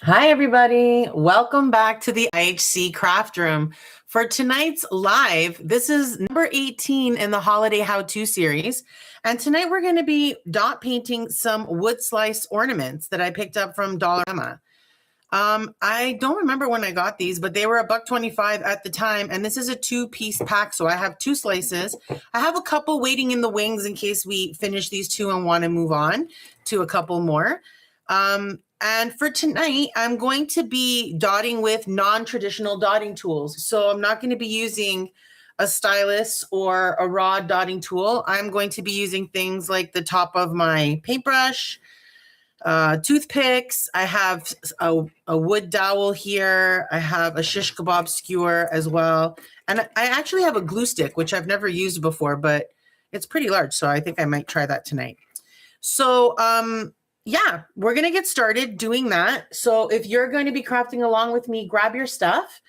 Hi, everybody. Welcome back to the IHC Craft Room. For tonight's live, this is number 18 in the Holiday How-To series. And tonight we're going to be dot painting some wood slice ornaments that I picked up from Dollarama. I don't remember when I got these, but they were $1.25 at the time. And this is a 2-piece pack, so I have 2 slices. I have a couple waiting in the wings in case we finish these 2 and want to move on to a couple more. And for tonight, I'm going to be dotting with non-traditional dotting tools. So I'm not going to be using a stylus or a rod dotting tool. I'm going to be using things like the top of my paintbrush, toothpicks. I have a wood dowel here. I have a shish kebab skewer as well. And I actually have a glue stick, which I've never used before, but it's pretty large. So I think I might try that tonight. So, yeah, we're going to get started doing that. So if you're going to be crafting along with me, grab your stuff.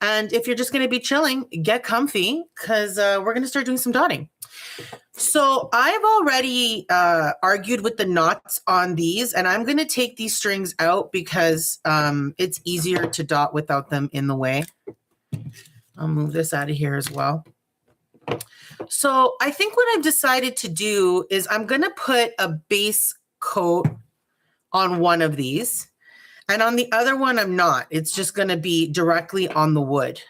And if you're just going to be chilling, get comfy because we're going to start doing some dotting. So I've already argued with the knots on these, and I'm going to take these strings out because it's easier to dot without them in the way. I'll move this out of here as well. So I think what I've decided to do is I'm going to put a base coat on one of these, and on the other one I'm not. It's just going to be directly on the wood,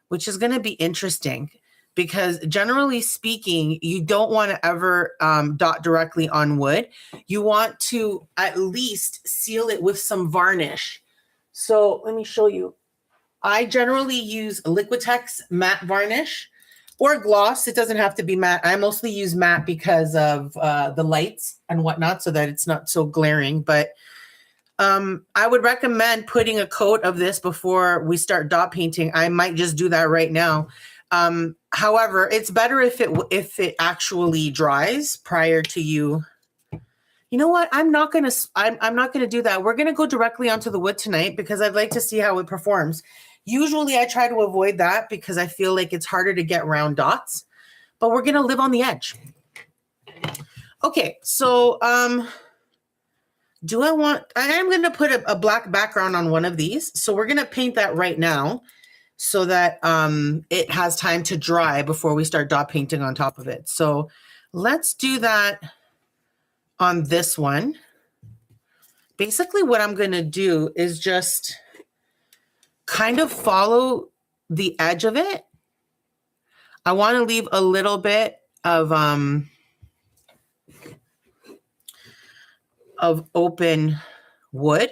which is going to be interesting because generally speaking, you don't want to ever dot directly on wood. You want to at least seal it with some varnish. So let me show you. I generally use Liquitex matte varnish or gloss. It doesn't have to be matte. I mostly use matte because of the lights and whatnot so that it's not so glaring. But I would recommend putting a coat of this before we start dot painting. I might just do that right now. However, it's better if it actually dries prior to you. You know what? I'm not gonna do that. We're gonna go directly onto the wood tonight because I'd like to see how it performs. Usually I try to avoid that because I feel like it's harder to get round dots, but we're going to live on the edge. Okay, so I'm going to put a black background on one of these. So we're going to paint that right now so that it has time to dry before we start dot painting on top of it. So let's do that on this one. Basically what I'm going to do is just kind of follow the edge of it. I want to leave a little bit of open wood.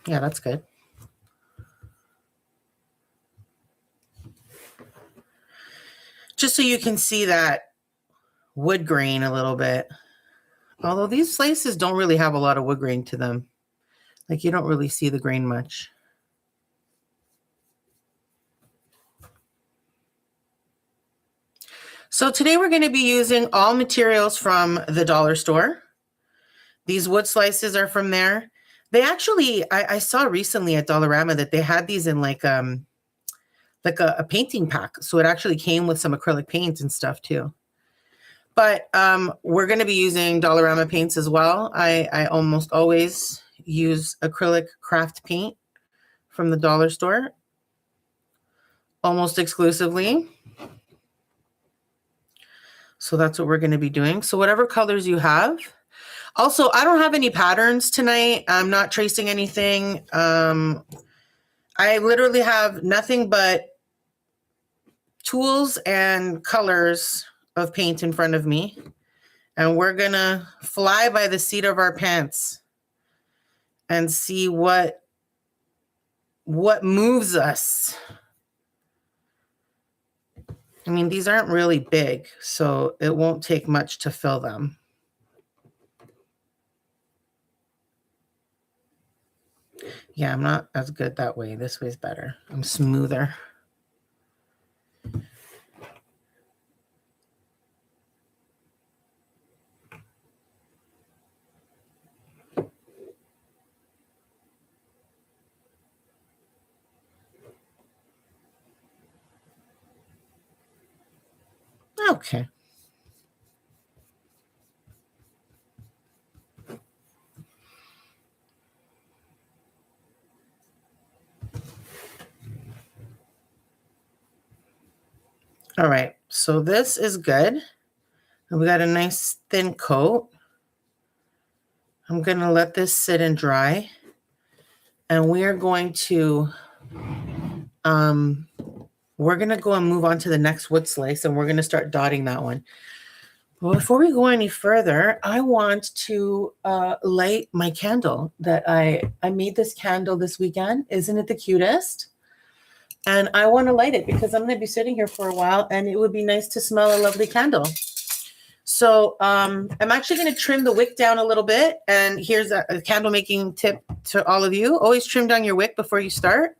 Yeah, that's good. Just so you can see that wood grain a little bit. Although these slices don't really have a lot of wood grain to them. Like you don't really see the grain much. So today we're going to be using all materials from the dollar store. These wood slices are from there. They actually, I saw recently at Dollarama that they had these in like a painting pack. So it actually came with some acrylic paint and stuff too. But we're going to be using Dollarama paints as well. I almost always use acrylic craft paint from the dollar store, almost exclusively. So that's what we're going to be doing. So whatever colors you have. Also, I don't have any patterns tonight. I'm not tracing anything. I literally have nothing but tools and colors of paint in front of me. And we're going to fly by the seat of our pants and see what moves us. I mean, these aren't really big, so it won't take much to fill them. Yeah, I'm not as good that way. This way's better. I'm smoother. Okay. All right, so this is good. We got a nice thin coat. I'm going to let this sit and dry. And we are going to we're going to go and move on to the next wood slice, and we're going to start dotting that one. Well, before we go any further, I want to light my candle that I made this candle this weekend. Isn't it the cutest? And I want to light it because I'm going to be sitting here for a while, and it would be nice to smell a lovely candle. So I'm actually going to trim the wick down a little bit. And here's a candle making tip to all of you. Always trim down your wick before you start.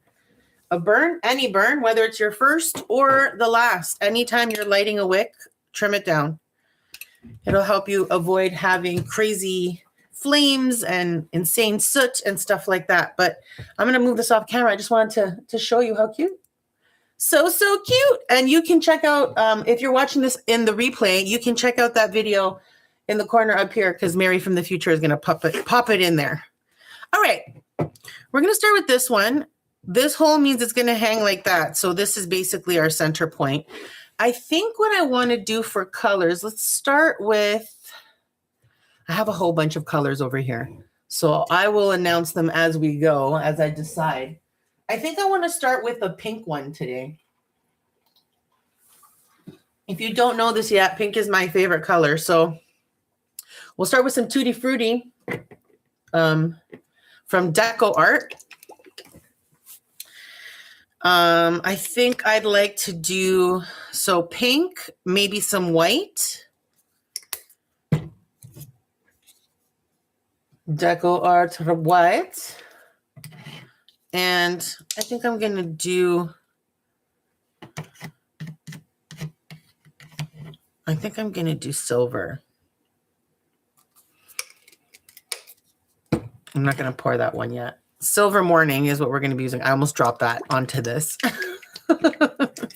A burn, any burn, whether it's your first or the last. Anytime you're lighting a wick, trim it down. It'll help you avoid having crazy flames and insane soot and stuff like that. But I'm going to move this off camera. I just wanted to show you how cute. So cute. And you can check out, if you're watching this in the replay, you can check out that video in the corner up here because Mary from the future is going to pop it in there. All right. We're going to start with this one. This hole means it's going to hang like that. So this is basically our center point. I think what I want to do for colors, let's start with, I have a whole bunch of colors over here. So I will announce them as we go, as I decide. I think I want to start with a pink one today. If you don't know this yet, pink is my favorite color. So we'll start with some Tutti Frutti from Deco Art. I think I'd like to do, so pink, maybe some white. Deco Art white. And I think I'm going to do, silver. I'm not going to pour that one yet. Silver Morning is what we're going to be using. I almost dropped that onto this. Let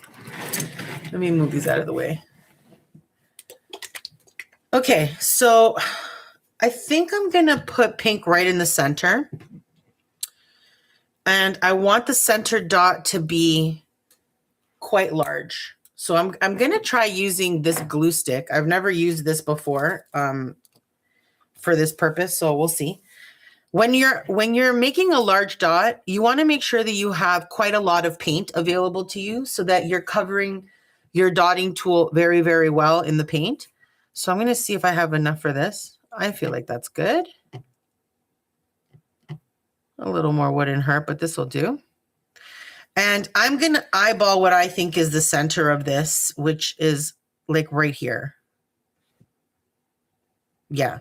me move these out of the way. Okay, so I think I'm going to put pink right in the center. And I want the center dot to be quite large. So I'm going to try using this glue stick. I've never used this before for this purpose, so we'll see. When you're making a large dot, you want to make sure that you have quite a lot of paint available to you so that you're covering your dotting tool very, very well in the paint. So I'm going to see if I have enough for this. I feel like that's good. A little more wouldn't hurt, but this will do. And I'm going to eyeball what I think is the center of this, which is like right here. Yeah.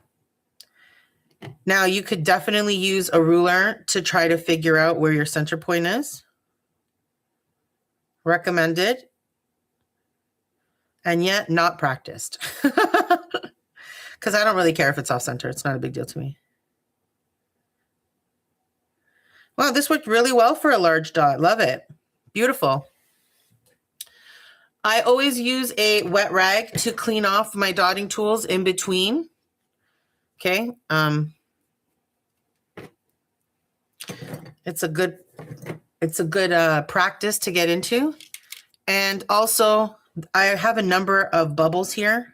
Now you could definitely use a ruler to try to figure out where your center point is. Recommended. And yet not practiced. Because I don't really care if it's off center. It's not a big deal to me. Wow, this worked really well for a large dot. Love it. Beautiful. I always use a wet rag to clean off my dotting tools in between. Okay. It's a good practice to get into. And also I have a number of bubbles here.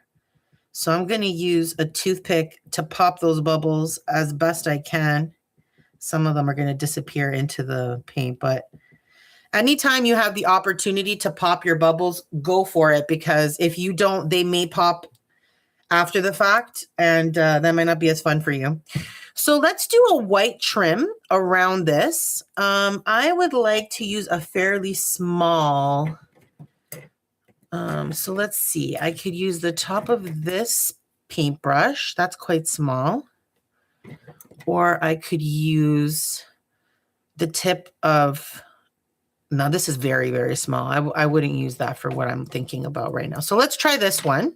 So I'm going to use a toothpick to pop those bubbles as best I can. Some of them are going to disappear into the paint, but anytime you have the opportunity to pop your bubbles, go for it, because if you don't, they may pop after the fact, and that might not be as fun for you. So let's do a white trim around this. I would like to use a fairly small, so let's see. I could use the top of this paintbrush. That's quite small. Or I could use the tip of, now this is very, very small. I wouldn't use that for what I'm thinking about right now. So let's try this one.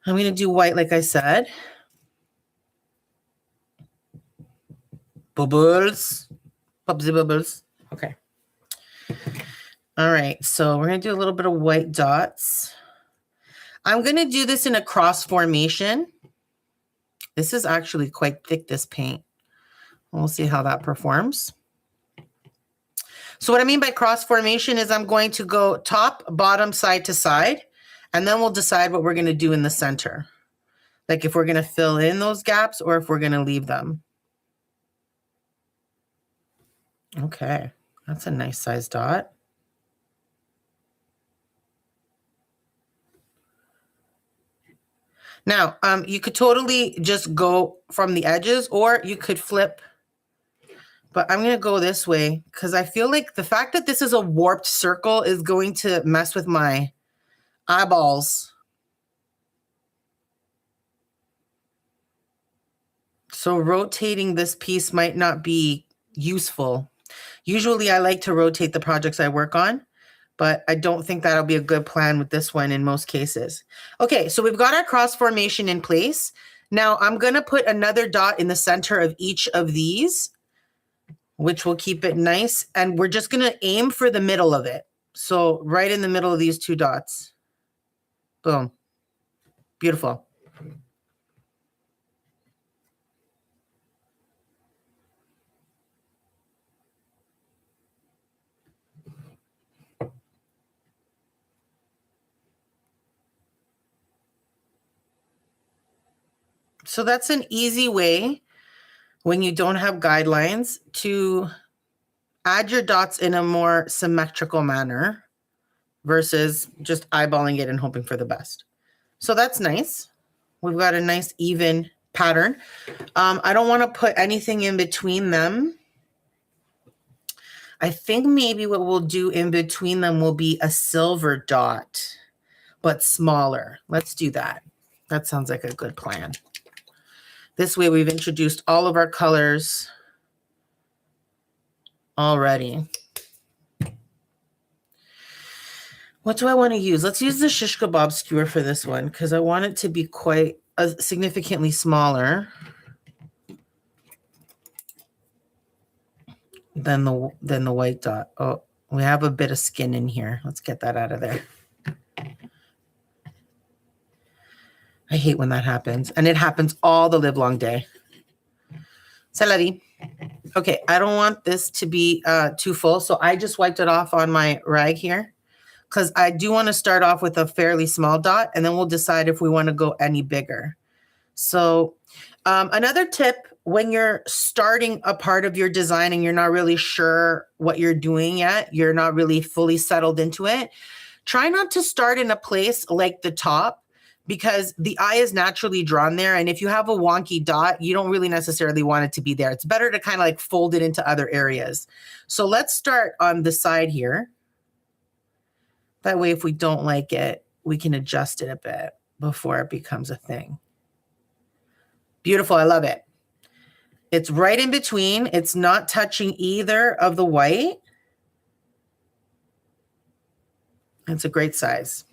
I'm going to do white, like I said. Bubbles. Bubsy bubbles. Okay. All right. So we're going to do a little bit of white dots. I'm going to do this in a cross formation. This is actually quite thick, this paint. We'll see how that performs. So what I mean by cross formation is I'm going to go top, bottom, side to side, and then we'll decide what we're going to do in the center. Like if we're going to fill in those gaps or if we're going to leave them. Okay, that's a nice size dot. Now, you could totally just go from the edges or you could flip. But I'm going to go this way because I feel like the fact that this is a warped circle is going to mess with my eyeballs. So rotating this piece might not be useful. Usually I like to rotate the projects I work on, but I don't think that'll be a good plan with this one in most cases. Okay, so we've got our cross formation in place. Now I'm going to put another dot in the center of each of these, which will keep it nice. And we're just going to aim for the middle of it. So right in the middle of these two dots. Boom. Beautiful. So that's an easy way when you don't have guidelines to add your dots in a more symmetrical manner versus just eyeballing it and hoping for the best. So that's nice. We've got a nice even pattern. I don't want to put anything in between them. I think maybe what we'll do in between them will be a silver dot, but smaller. Let's do that. That sounds like a good plan. This way we've introduced all of our colors already. What do I want to use? Let's use the shish kebab skewer for this one because I want it to be quite significantly smaller than the white dot. Oh, we have a bit of skin in here. Let's get that out of there. I hate when that happens. And it happens all the live long day. C'est la vie. Okay, I don't want this to be too full. So I just wiped it off on my rag here because I do want to start off with a fairly small dot and then we'll decide if we want to go any bigger. So another tip, when you're starting a part of your design and you're not really sure what you're doing yet, you're not really fully settled into it, try not to start in a place like the top because the eye is naturally drawn there. And if you have a wonky dot, you don't really necessarily want it to be there. It's better to kind of like fold it into other areas. So let's start on the side here. That way, if we don't like it, we can adjust it a bit before it becomes a thing. Beautiful. I love it. It's right in between. It's not touching either of the white. It's a great size.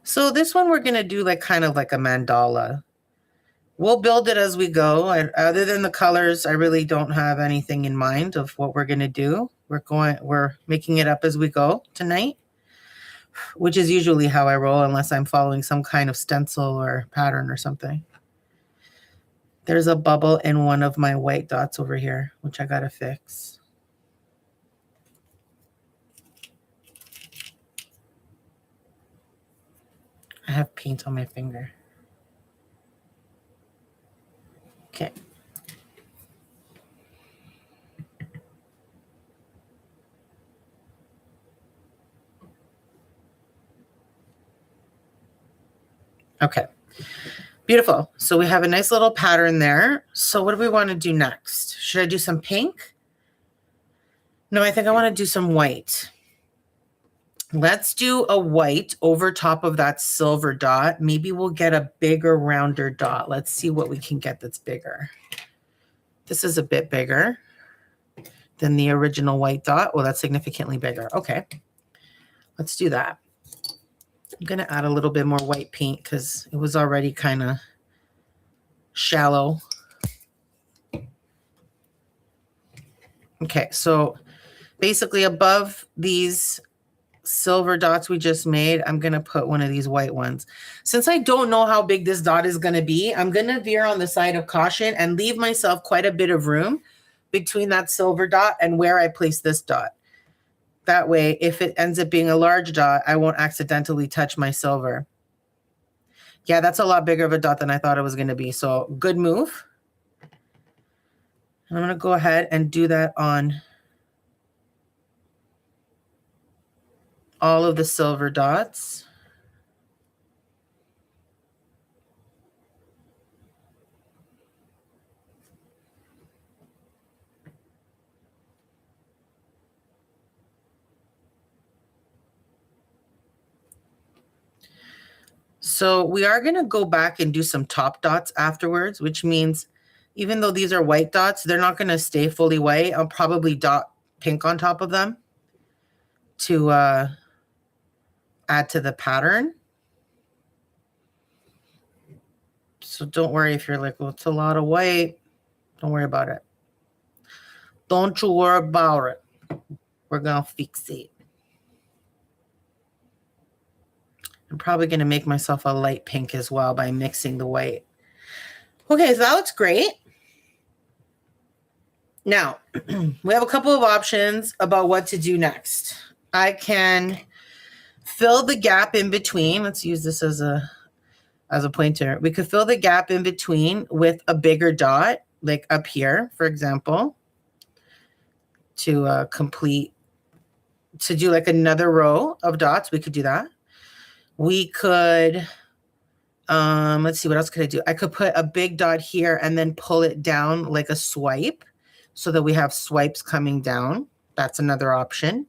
So this one we're going to do like kind of like a mandala. We'll build it as we go. Other than the colors, I really don't have anything in mind of what we're going to do. We're making it up as we go tonight, which is usually how I roll unless I'm following some kind of stencil or pattern or something. There's a bubble in one of my white dots over here, which I got to fix. I have paint on my finger. Okay. Okay. Beautiful. So we have a nice little pattern there. So what do we want to do next? Should I do some pink? No, I think I want to do some white. Let's do a white over top of that silver dot. Maybe we'll get a bigger, rounder dot. Let's see what we can get that's bigger. This is a bit bigger than the original white dot. Well, that's significantly bigger. Okay, let's do that. I'm going to add a little bit more white paint because it was already kind of shallow. Okay, so basically above these silver dots we just made, I'm going to put one of these white ones. Since I don't know how big this dot is going to be, I'm going to veer on the side of caution and leave myself quite a bit of room between that silver dot and where I place this dot. That way, if it ends up being a large dot, I won't accidentally touch my silver. Yeah, that's a lot bigger of a dot than I thought it was going to be. So good move. I'm going to go ahead and do that on all of the silver dots. So we are going to go back and do some top dots afterwards, which means even though these are white dots, they're not going to stay fully white. I'll probably dot pink on top of them to add to the pattern. So don't worry if you're like, well, it's a lot of white. Don't worry about it. Don't you worry about it. We're going to fix it. I'm probably going to make myself a light pink as well by mixing the white. Okay, so that looks great. Now, we have a couple of options about what to do next. I can fill the gap in between. Let's use this as a pointer. We could fill the gap in between with a bigger dot, like up here, for example, to do like another row of dots. We could do that. We could, let's see, what else could I do? I could put a big dot here and then pull it down like a swipe so that we have swipes coming down. That's another option.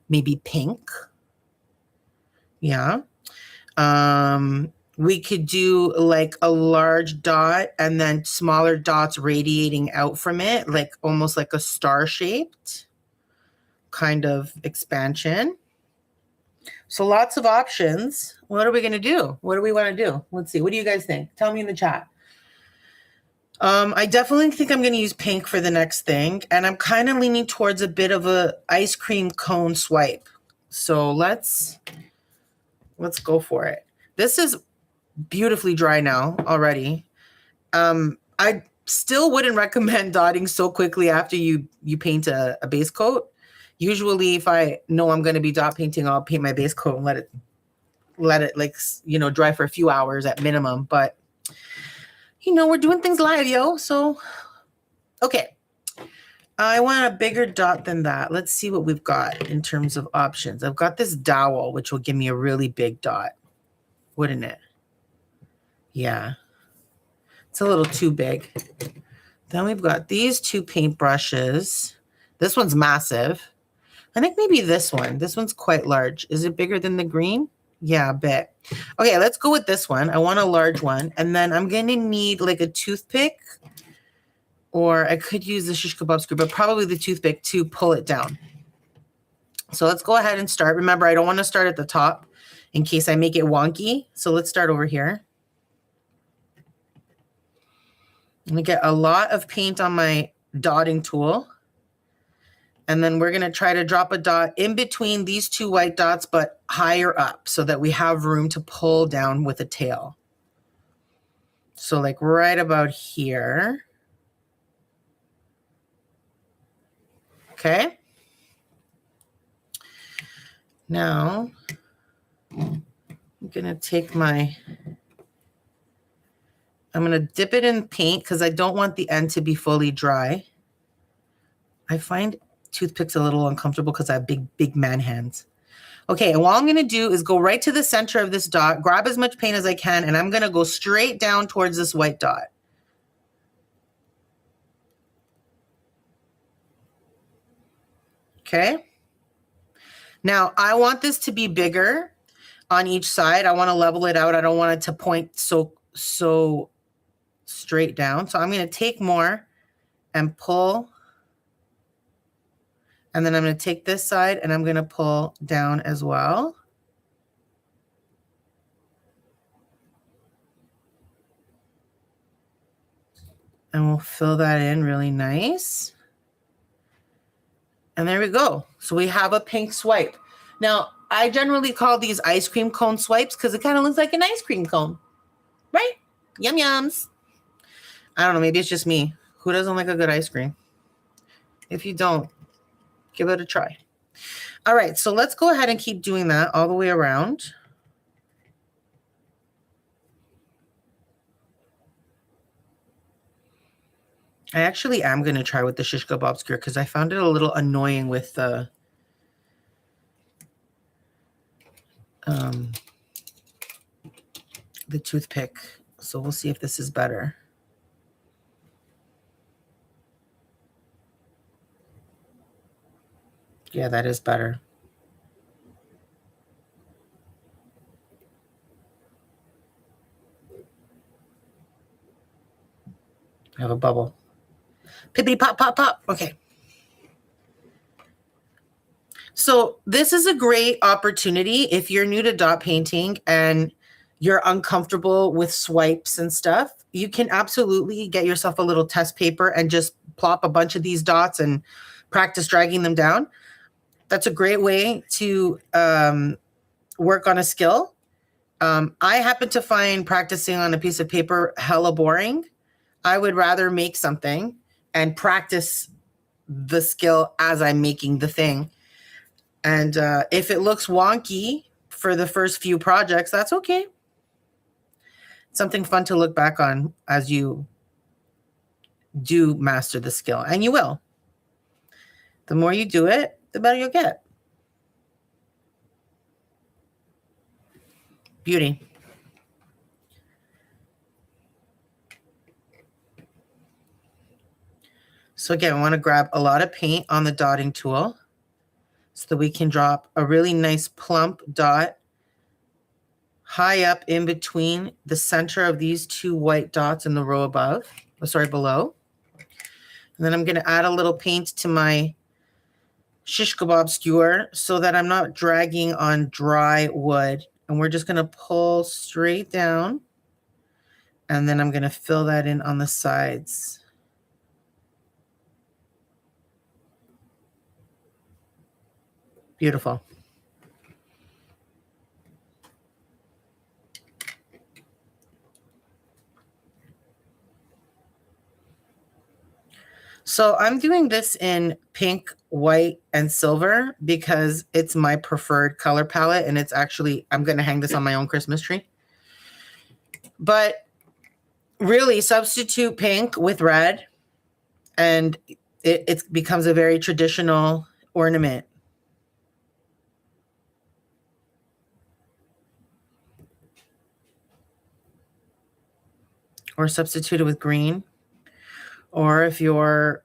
Maybe pink. Yeah. We could do like a large dot and then smaller dots radiating out from it, like almost like a star-shaped kind of expansion. So lots of options. What are we going to do? What do we want to do? Let's see. What do you guys think? Tell me in the chat. I definitely think I'm going to use pink for the next thing. And I'm kind of leaning towards a bit of a ice cream cone swipe. So let's go for it. This is beautifully dry now already. I still wouldn't recommend dotting so quickly after you paint a base coat. Usually if I know I'm going to be dot painting, I'll paint my base coat and let it like, dry for a few hours at minimum. But, we're doing things live, yo. So, okay. I want a bigger dot than that. Let's see what we've got in terms of options. I've got this dowel, which will give me a really big dot, wouldn't it? Yeah. It's a little too big. Then we've got these two paintbrushes. This one's massive. I think maybe this one. This one's quite large. Is it bigger than the green? Yeah, a bit. Okay, let's go with this one. I want a large one. And then I'm going to need like a toothpick. Or I could use the shish kebab screw, but probably the toothpick to pull it down. So let's go ahead and start. Remember, I don't want to start at the top in case I make it wonky. So let's start over here. I'm going to get a lot of paint on my dotting tool. And then we're going to try to drop a dot in between these two white dots, but higher up so that we have room to pull down with a tail. So like right about here. Okay. Now I'm going to take I'm going to dip it in paint because I don't want the end to be fully dry. I find toothpicks a little uncomfortable because I have big man hands. Okay, and what I'm going to do is go right to the center of this dot, grab as much paint as I can, and I'm going to go straight down towards this white dot. Okay. Now, I want this to be bigger on each side. I want to level it out. I don't want it to point so straight down. So I'm going to take more and pull. And then I'm going to take this side and I'm going to pull down as well. And we'll fill that in really nice. And there we go. So we have a pink swipe. Now, I generally call these ice cream cone swipes because it kind of looks like an ice cream cone, right? Yum yums. I don't know. Maybe it's just me. Who doesn't like a good ice cream? If you don't, give it a try. All right. So let's go ahead and keep doing that all the way around. I actually am going to try with the shish kebab skewer because I found it a little annoying with the toothpick. So we'll see if this is better. Yeah, that is better. I have a bubble. Pippity pop, pop, pop. Okay. So this is a great opportunity if you're new to dot painting and you're uncomfortable with swipes and stuff. You can absolutely get yourself a little test paper and just plop a bunch of these dots and practice dragging them down. That's a great way to work on a skill. I happen to find practicing on a piece of paper hella boring. I would rather make something and practice the skill as I'm making the thing. And if it looks wonky for the first few projects, that's okay. Something fun to look back on as you do master the skill. And you will. The more you do it, the better you'll get. Beauty. So again, I want to grab a lot of paint on the dotting tool so that we can drop a really nice plump dot high up in between the center of these two white dots in the row above, below. And then I'm going to add a little paint to my shish kebab skewer so that I'm not dragging on dry wood. And we're just going to pull straight down. And then I'm going to fill that in on the sides. Beautiful. So I'm doing this in pink, white, and silver because it's my preferred color palette. And it's actually, I'm going to hang this on my own Christmas tree. But really, substitute pink with red and it becomes a very traditional ornament. Or substitute it with green. Or if you're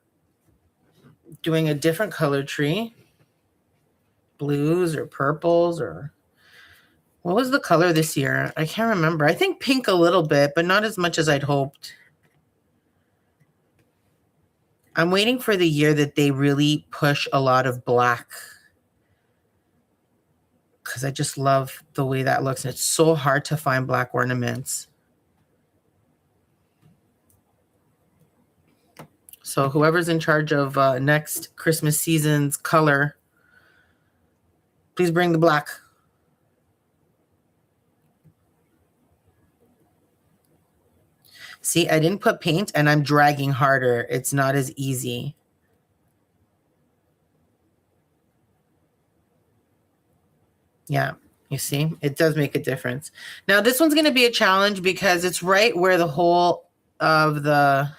doing a different color tree, blues or purples, or what was the color this year? I can't remember. I think pink a little bit, but not as much as I'd hoped. I'm waiting for the year that they really push a lot of black because I just love the way that looks. And it's so hard to find black ornaments. So whoever's in charge of next Christmas season's color, please bring the black. See, I didn't put paint and I'm dragging harder. It's not as easy. Yeah, you see, it does make a difference. Now this one's going to be a challenge because it's right where the hole of the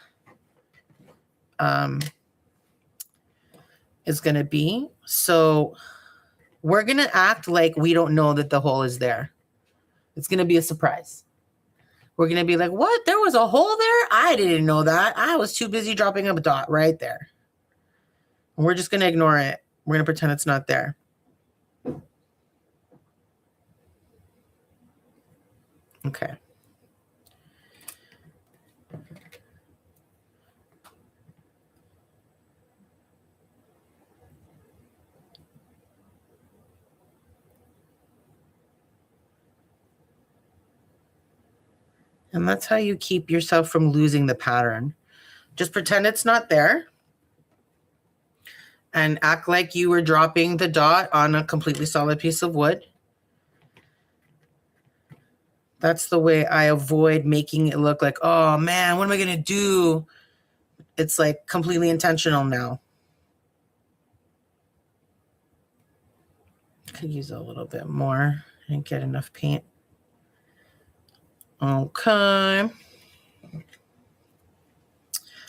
is going to be. So we're going to act like we don't know that the hole is there. It's going to be a surprise. We're going to be like, what? There was a hole there? I didn't know that. I was too busy dropping a dot right there. And we're just going to ignore it. We're going to pretend it's not there. Okay. And that's how you keep yourself from losing the pattern. Just pretend it's not there. And act like you were dropping the dot on a completely solid piece of wood. That's the way I avoid making it look like, oh man, what am I going to do? It's like completely intentional now. Could use a little bit more and get enough paint. Okay.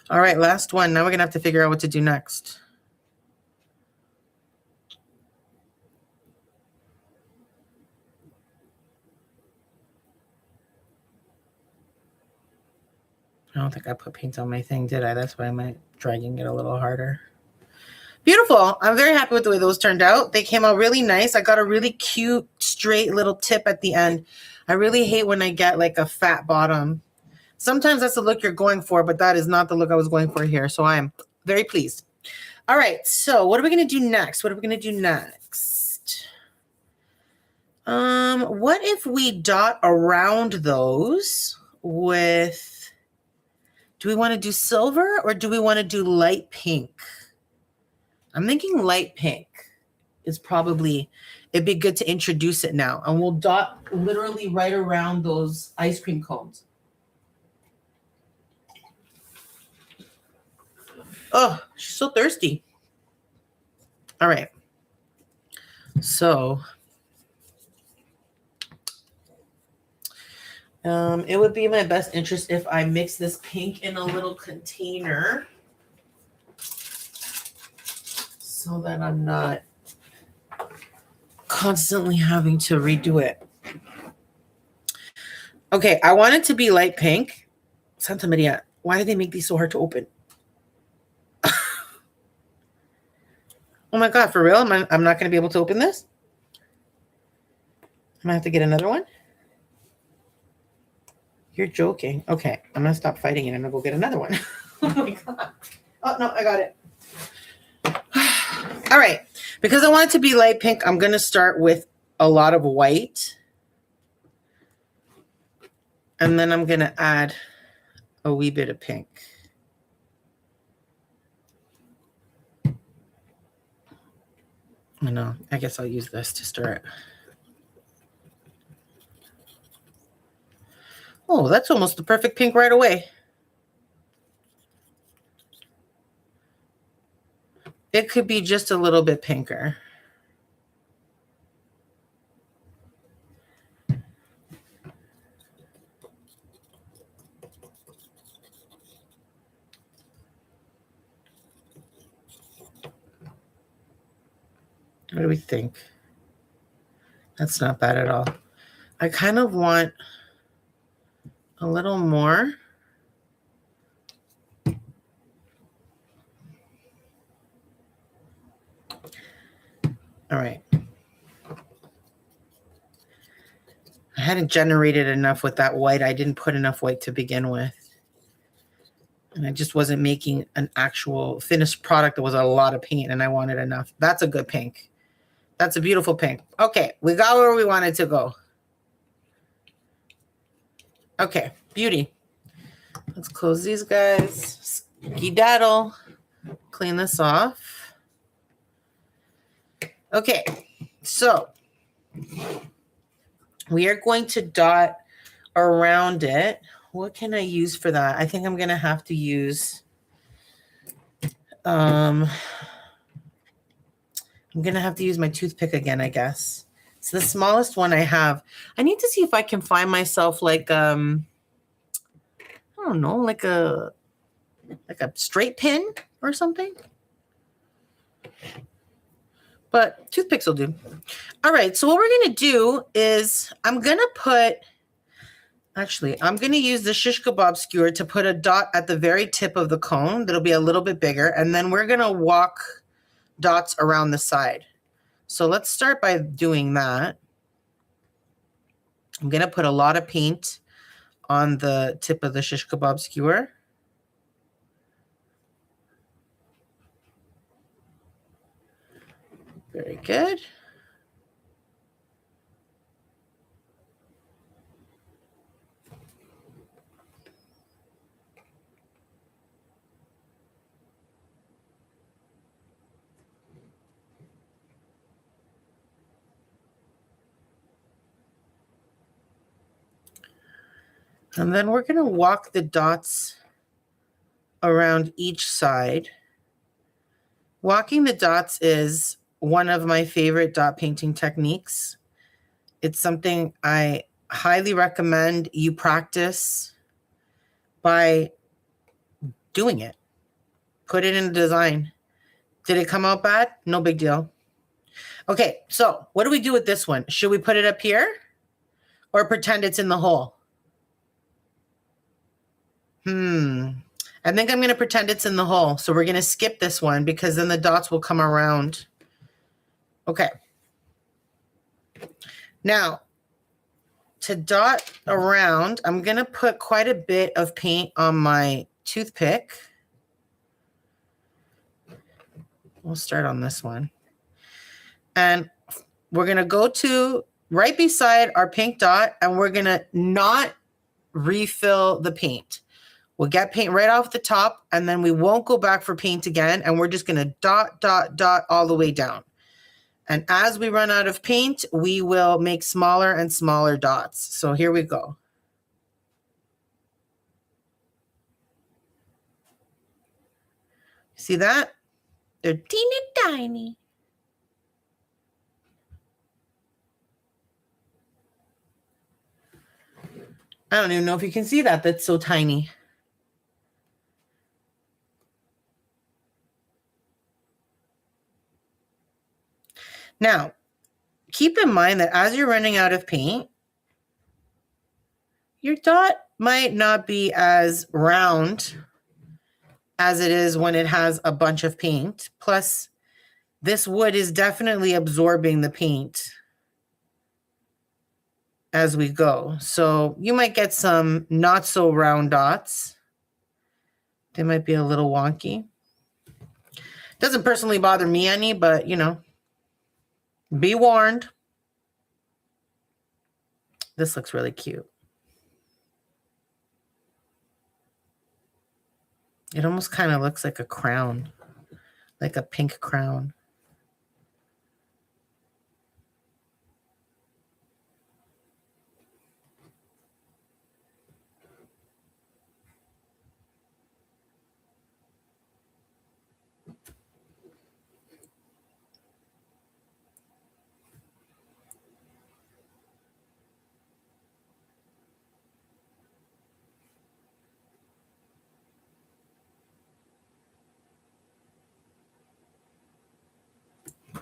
All right, last one. Now we're going to have to figure out what to do next. I don't think I put paint on my thing, did I? That's why I'm dragging it a little harder. Beautiful. I'm very happy with the way those turned out. They came out really nice. I got a really cute, straight little tip at the end. I really hate when I get like a fat bottom. Sometimes that's the look you're going for, but that is not the look I was going for here. So I'm very pleased. All right. So what are we going to do next? What if we dot around those with, do we want to do silver or do we want to do light pink? I'm thinking light pink is probably, it'd be good to introduce it now. And we'll dot literally right around those ice cream cones. Oh, she's so thirsty. All right. So it would be my best interest if I mix this pink in a little container so that I'm not constantly having to redo it. Okay, I want it to be light pink. Santa Maria, why did they make these so hard to open? Oh my God, for real? I'm not going to be able to open this? I'm going to have to get another one? You're joking. Okay, I'm going to stop fighting and I'm going to go get another one. Oh my God. Oh, no, I got it. All right, because I want it to be light pink, I'm going to start with a lot of white. And then I'm going to add a wee bit of pink. I know. I guess I'll use this to stir it. Oh, that's almost the perfect pink right away. It could be just a little bit pinker. What do we think? That's not bad at all. I kind of want a little more. All right. I hadn't generated enough with that white. I didn't put enough white to begin with. And I just wasn't making an actual finished product that was a lot of paint, and I wanted enough. That's a good pink. That's a beautiful pink. Okay, we got where we wanted to go. Okay, beauty. Let's close these guys. Skedaddle. Clean this off. Okay, so we are going to dot around it. What can I use for that? I think I'm going to have to use, I'm going to have to use my toothpick again, I guess. It's the smallest one I have. I need to see if I can find myself like, I don't know, like a straight pin or something. But toothpicks will do. All right, so what we're going to do is I'm going to use the shish kebab skewer to put a dot at the very tip of the cone that'll be a little bit bigger, and then we're going to walk dots around the side. So let's start by doing that. I'm going to put a lot of paint on the tip of the shish kebab skewer. Very good. And then we're going to walk the dots around each side. Walking the dots is one of my favorite dot painting techniques. It's something I highly recommend you practice by doing it. Put it in the design. Did it come out bad? No big deal. Okay, so what do we do with this one? Should we put it up here or pretend it's in the hole? I think I'm going to pretend it's in the hole. So we're going to skip this one because then the dots will come around. Okay. Now, to dot around, I'm going to put quite a bit of paint on my toothpick. We'll start on this one. And we're going to go to right beside our pink dot, and we're going to not refill the paint. We'll get paint right off the top, and then we won't go back for paint again, and we're just going to dot, dot, dot all the way down. And as we run out of paint, we will make smaller and smaller dots. So here we go. See that? They're teeny tiny. I don't even know if you can see that. That's so tiny. Now, keep in mind that as you're running out of paint, your dot might not be as round as it is when it has a bunch of paint. Plus, this wood is definitely absorbing the paint as we go. So you might get some not so round dots. They might be a little wonky. Doesn't personally bother me any, but you know, be warned. This looks really cute. It almost kind of looks like a crown, like a pink crown.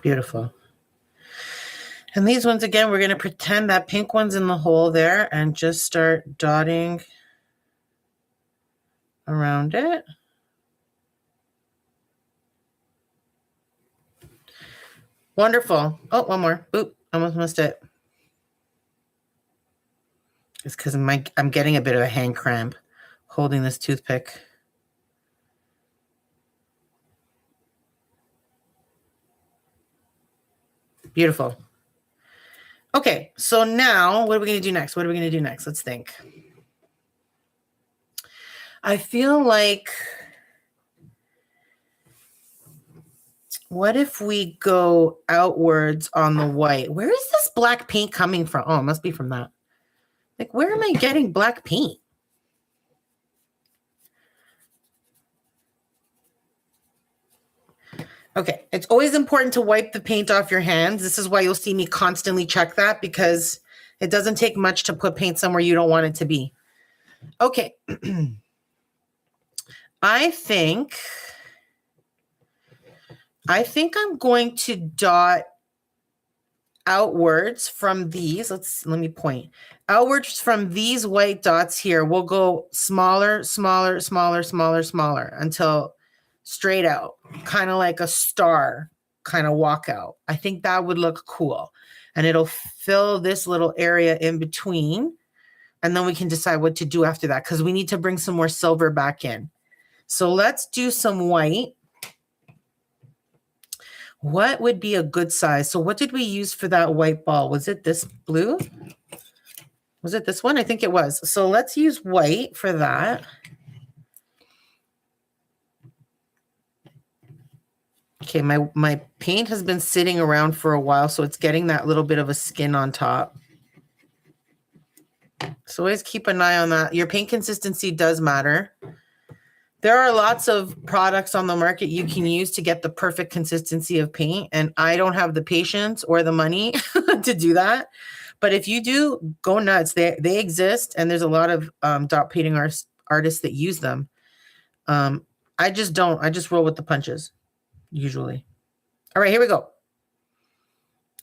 Beautiful. And these ones, again, we're going to pretend that pink one's in the hole there and just start dotting around it. Wonderful. Oh, one more. Oop, almost missed it. It's because I'm getting a bit of a hand cramp holding this toothpick. Beautiful. Okay, so now what are we going to do next? What are we going to do next? Let's think. I feel like, what if we go outwards on the white? Where is this black paint coming from? Oh, it must be from that. Like, where am I getting black paint? Okay, it's always important to wipe the paint off your hands. This is why you'll see me constantly check that, because it doesn't take much to put paint somewhere you don't want it to be. Okay. I think I'm going to dot outwards from these. Let me point. Outwards from these white dots here, we'll go smaller, smaller, smaller, smaller, smaller until straight out, kind of like a star kind of walkout. I think that would look cool. And it'll fill this little area in between. And then we can decide what to do after that, because we need to bring some more silver back in. So let's do some white. What would be a good size? So what did we use for that white ball? Was it this blue? Was it this one? I think it was. So let's use white for that. Okay, my paint has been sitting around for a while, so it's getting that little bit of a skin on top. So always keep an eye on that. Your paint consistency does matter. There are lots of products on the market you can use to get the perfect consistency of paint, and I don't have the patience or the money to do that. But if you do, go nuts. They exist, and there's a lot of dot painting artists that use them. I just don't. I just roll with the punches, usually. All right, here we go.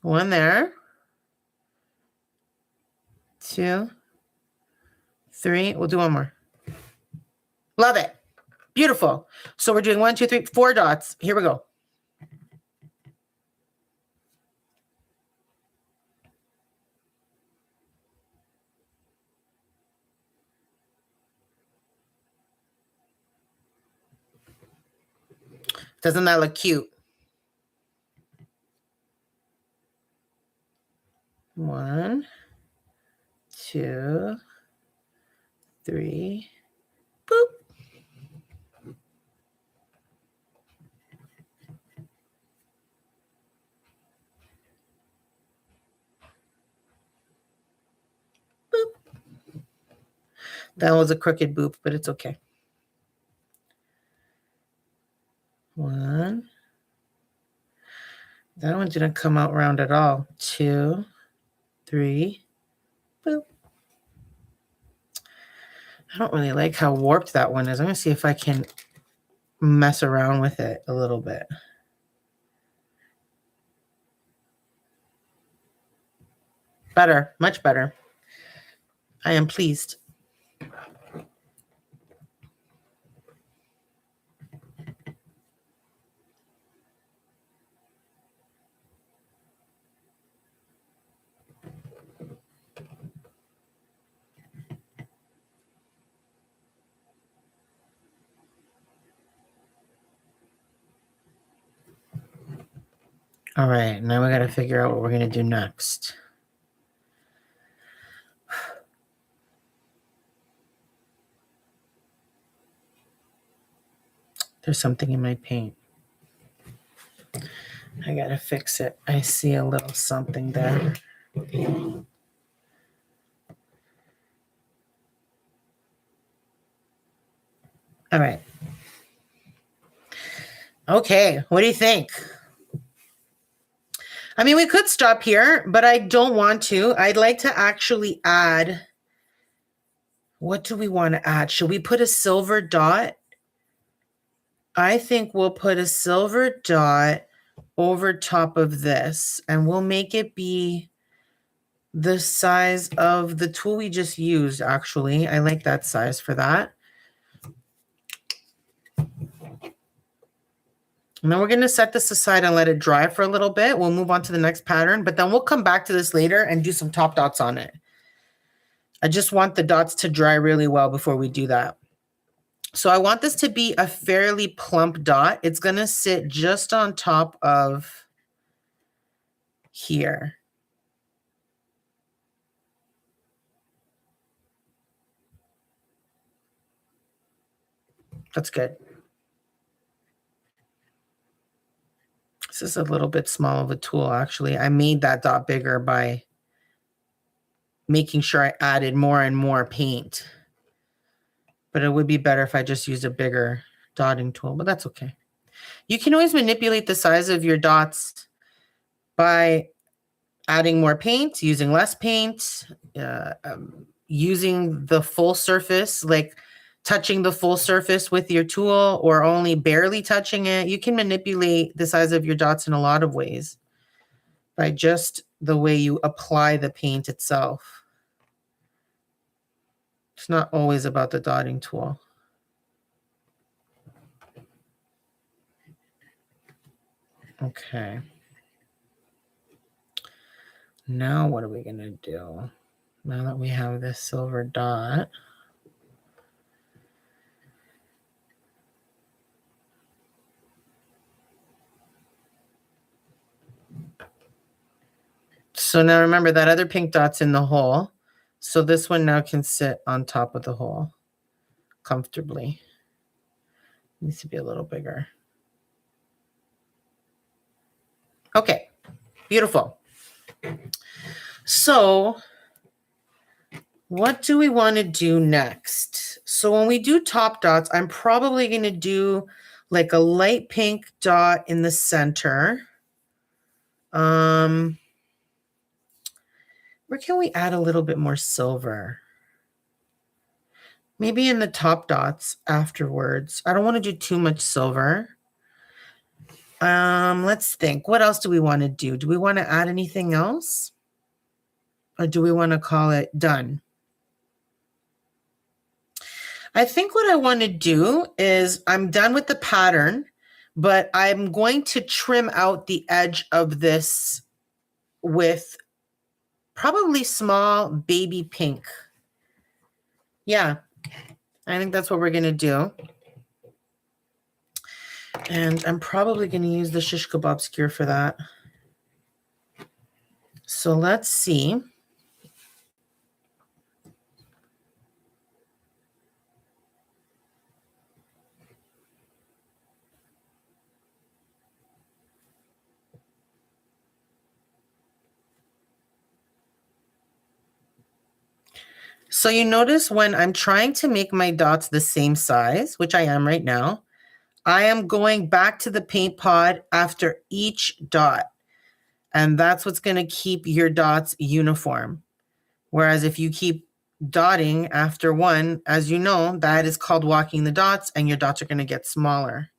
One there. 2, 3. We'll do one more. Love it. Beautiful. So we're doing 1, 2, 3, 4 dots. Here we go. Doesn't that look cute? 1, 2, 3. Boop. Boop. That was a crooked boop, but it's okay. 1. That one didn't come out round at all. 2, 3. Boop. I don't really like how warped that one is. I'm going to see if I can mess around with it a little bit. Better, much better. I am pleased. All right, now we got to figure out what we're going to do next. There's something in my paint. I got to fix it. I see a little something there. All right. Okay, what do you think? I mean, we could stop here, but I don't want to. I'd like to actually add. What do we want to add? Should we put a silver dot? I think we'll put a silver dot over top of this, and we'll make it be the size of the tool we just used, actually. I like that size for that. And then we're going to set this aside and let it dry for a little bit. We'll move on to the next pattern, but then we'll come back to this later and do some top dots on it. I just want the dots to dry really well before we do that. So I want this to be a fairly plump dot. It's going to sit just on top of here. That's good. This is a little bit small of a tool, actually. I made that dot bigger by making sure I added more and more paint. But it would be better if I just used a bigger dotting tool, but that's okay. You can always manipulate the size of your dots by adding more paint, using less paint, using the full surface, like touching the full surface with your tool or only barely touching it. You can manipulate the size of your dots in a lot of ways by just the way you apply the paint itself. It's not always about the dotting tool. Okay. Now what are we going to do? Now that we have this silver dot, so now remember that other pink dot's in the hole. So this one now can sit on top of the hole comfortably. It needs to be a little bigger. Okay, beautiful. So What do we want to do next? So when we do top dots, I'm probably going to do like a light pink dot in the center. Where can we add a little bit more silver? Maybe in the top dots afterwards. I don't want to do too much silver. Let's think. What else do we want to do? Do we want to add anything else? Or do we want to call it done? I think what I want to do is I'm done with the pattern, but I'm going to trim out the edge of this with probably small baby pink. Yeah, I think that's what we're going to do. And I'm probably going to use the shish kebab skewer for that. So let's see. So you notice when I'm trying to make my dots the same size, which I am right now, I am going back to the paint pod after each dot. And that's what's going to keep your dots uniform. Whereas if you keep dotting after one, as you know, that is called walking the dots, and your dots are going to get smaller.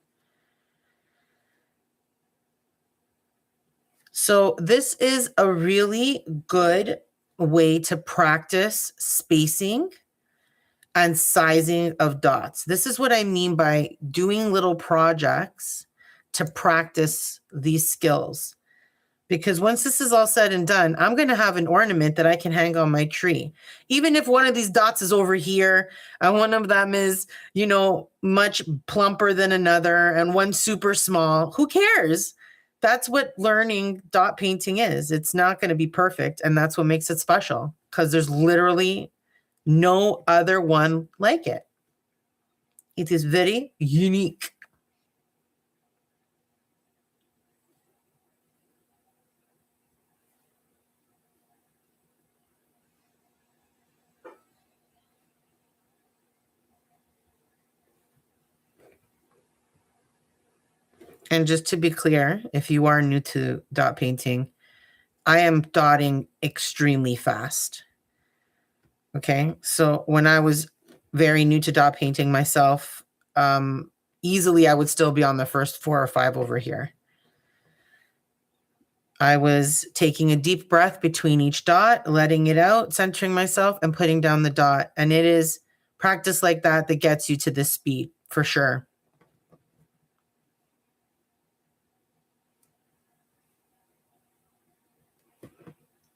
So this is a really good way to practice spacing and sizing of dots. This is what I mean by doing little projects to practice these skills. Because once this is all said and done, I'm going to have an ornament that I can hang on my tree. Even if one of these dots is over here and one of them is, you know, much plumper than another and one super small, who cares? That's what learning dot painting is. It's not going to be perfect. And that's what makes it special, because there's literally no other one like it. It is very unique. And just to be clear, if you are new to dot painting, I am dotting extremely fast. Okay, so when I was very new to dot painting myself, easily I would still be on the first 4 or 5 over here. I was taking a deep breath between each dot, letting it out, centering myself, and putting down the dot. And it is practice like that that gets you to this speed, for sure.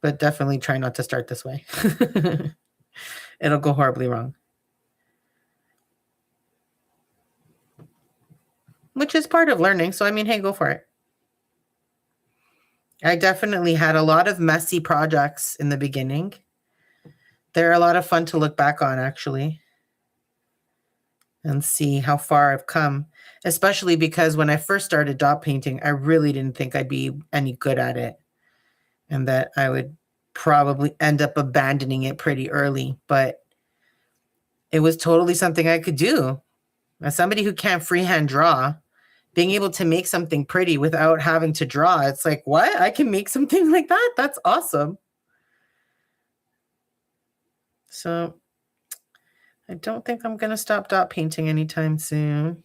But definitely try not to start this way. It'll go horribly wrong. Which is part of learning. So, I mean, hey, go for it. I definitely had a lot of messy projects in the beginning. They're a lot of fun to look back on, actually, and see how far I've come, especially because when I first started dot painting, I really didn't think I'd be any good at it and that I would probably end up abandoning it pretty early. But it was totally something I could do. As somebody who can't freehand draw, being able to make something pretty without having to draw, it's like, what? I can make something like that? That's awesome. So I don't think I'm going to stop dot painting anytime soon.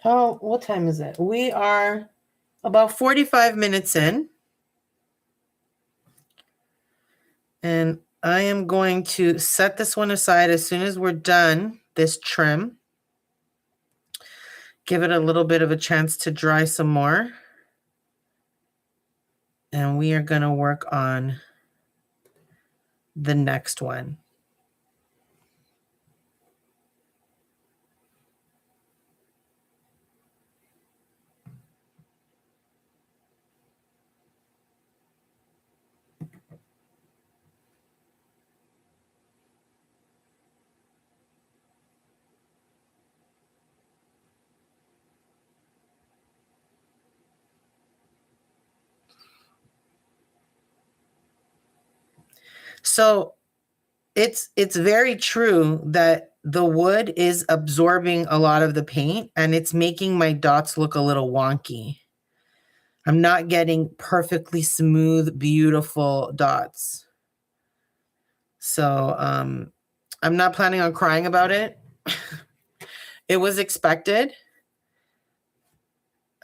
Oh, what time is it? We are about 45 minutes in. And I am going to set this one aside as soon as we're done this trim. Give it a little bit of a chance to dry some more. And we are going to work on the next one. So it's very true that the wood is absorbing a lot of the paint and it's making my dots look a little wonky. I'm not getting perfectly smooth, beautiful dots. So I'm not planning on crying about it. It was expected.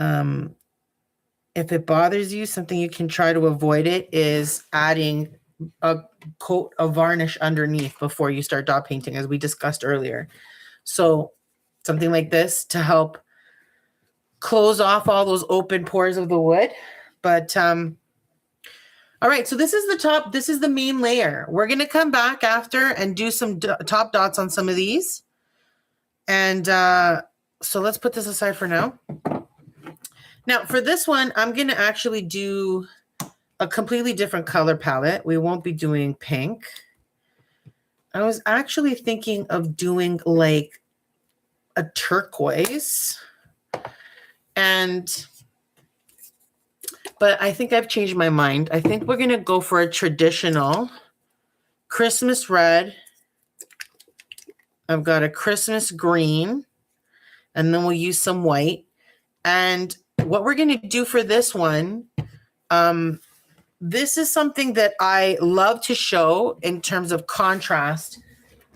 If it bothers you, something you can try to avoid it is adding a coat of varnish underneath before you start dot painting, as we discussed earlier. So something like this to help close off all those open pores of the wood. But all right, so this is the top, this is the main layer. We're going to come back after and do some top dots on some of these. And so let's put this aside for now. Now for this one, I'm going to actually do a completely different color palette. We won't be doing pink. I was actually thinking of doing like a turquoise. But I think I've changed my mind. I think we're going to go for a traditional Christmas red. I've got a Christmas green, and then we'll use some white. And what we're going to do for this one, this is something that I love to show in terms of contrast.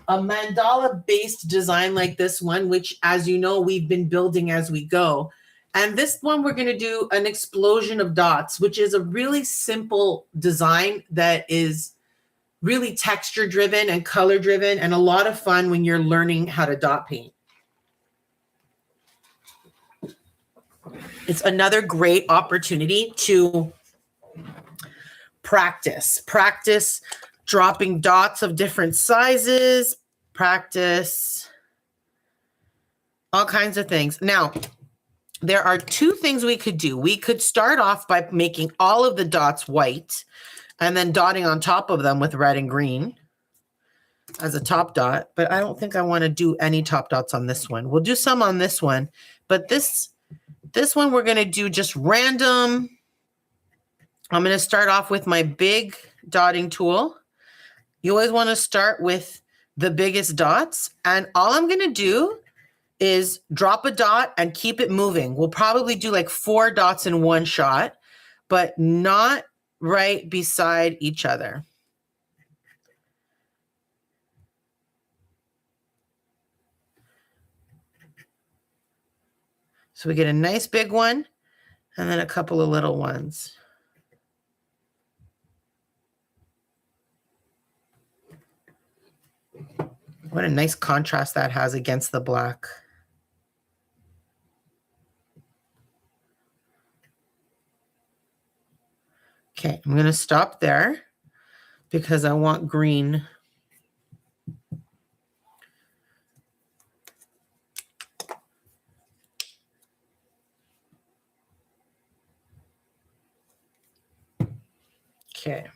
A mandala-based design like this one, which, as you know, we've been building as we go. And this one, we're going to do an explosion of dots, which is a really simple design that is really texture driven and color driven and a lot of fun when you're learning how to dot paint. It's another great opportunity to practice dropping dots of different sizes, practice all kinds of things. Now, there are two things we could do. We could start off by making all of the dots white and then dotting on top of them with red and green as a top dot. But I don't think I want to do any top dots on this one. We'll do some on this one. But this one we're going to do just random. I'm going to start off with my big dotting tool. You always want to start with the biggest dots. And all I'm going to do is drop a dot and keep it moving. We'll probably do like 4 dots in one shot, but not right beside each other. So we get a nice big one and then a couple of little ones. What a nice contrast that has against the black. Okay, I'm going to stop there because I want green. Okay.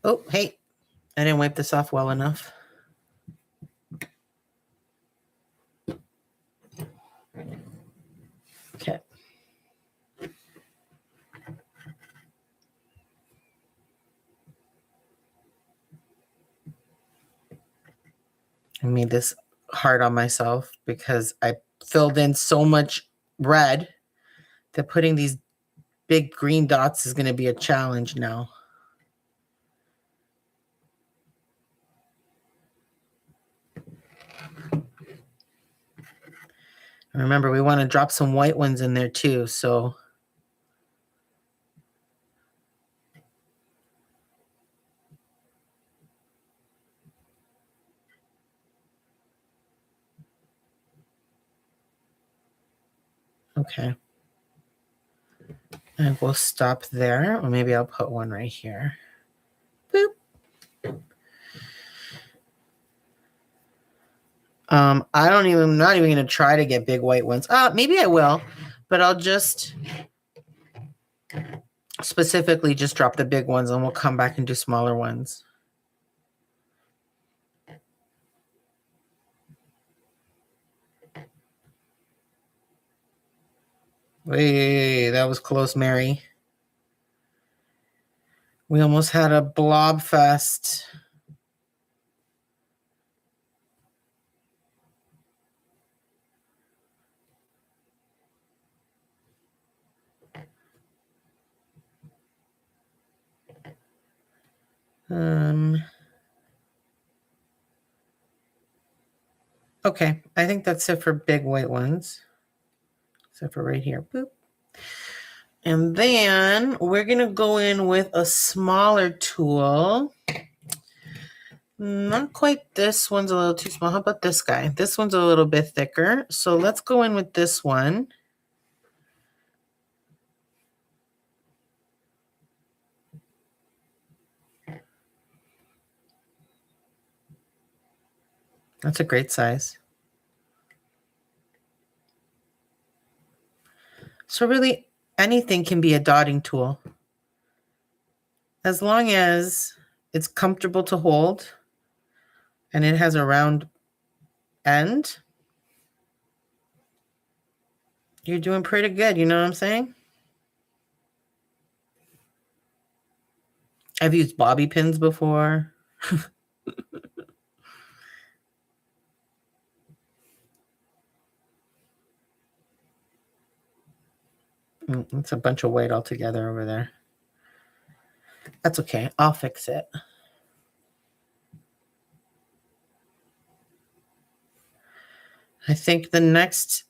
Oh, hey, I didn't wipe this off well enough. Okay. I made this hard on myself because I filled in so much red that putting these big green dots is going to be a challenge now. Remember, we want to drop some white ones in there too, so. Okay. And we'll stop there, or maybe I'll put one right here. Boop. I'm not even going to try to get big white ones. Maybe I will, but I'll just specifically just drop the big ones and we'll come back and do smaller ones. Wait, that was close, Mary. We almost had a blob fest. Okay, I think that's it for big white ones. Except for right here. Boop. And then we're going to go in with a smaller tool. Not quite, this one's a little too small. How about this guy? This one's a little bit thicker. So let's go in with this one. That's a great size. So really, anything can be a dotting tool. As long as it's comfortable to hold and it has a round end, you're doing pretty good. You know what I'm saying? I've used bobby pins before. It's a bunch of white altogether over there. That's okay. I'll fix it. I think the next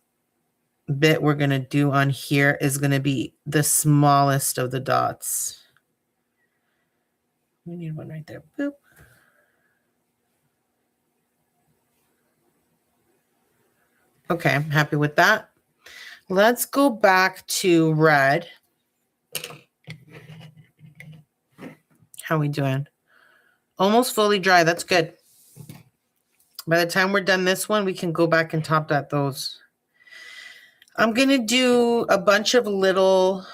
bit we're going to do on here is going to be the smallest of the dots. We need one right there. Boop. Okay, I'm happy with that. Let's go back to red. How we doing? Almost fully dry. That's good. By the time we're done this one, we can go back and top that those. I'm going to do a bunch of little,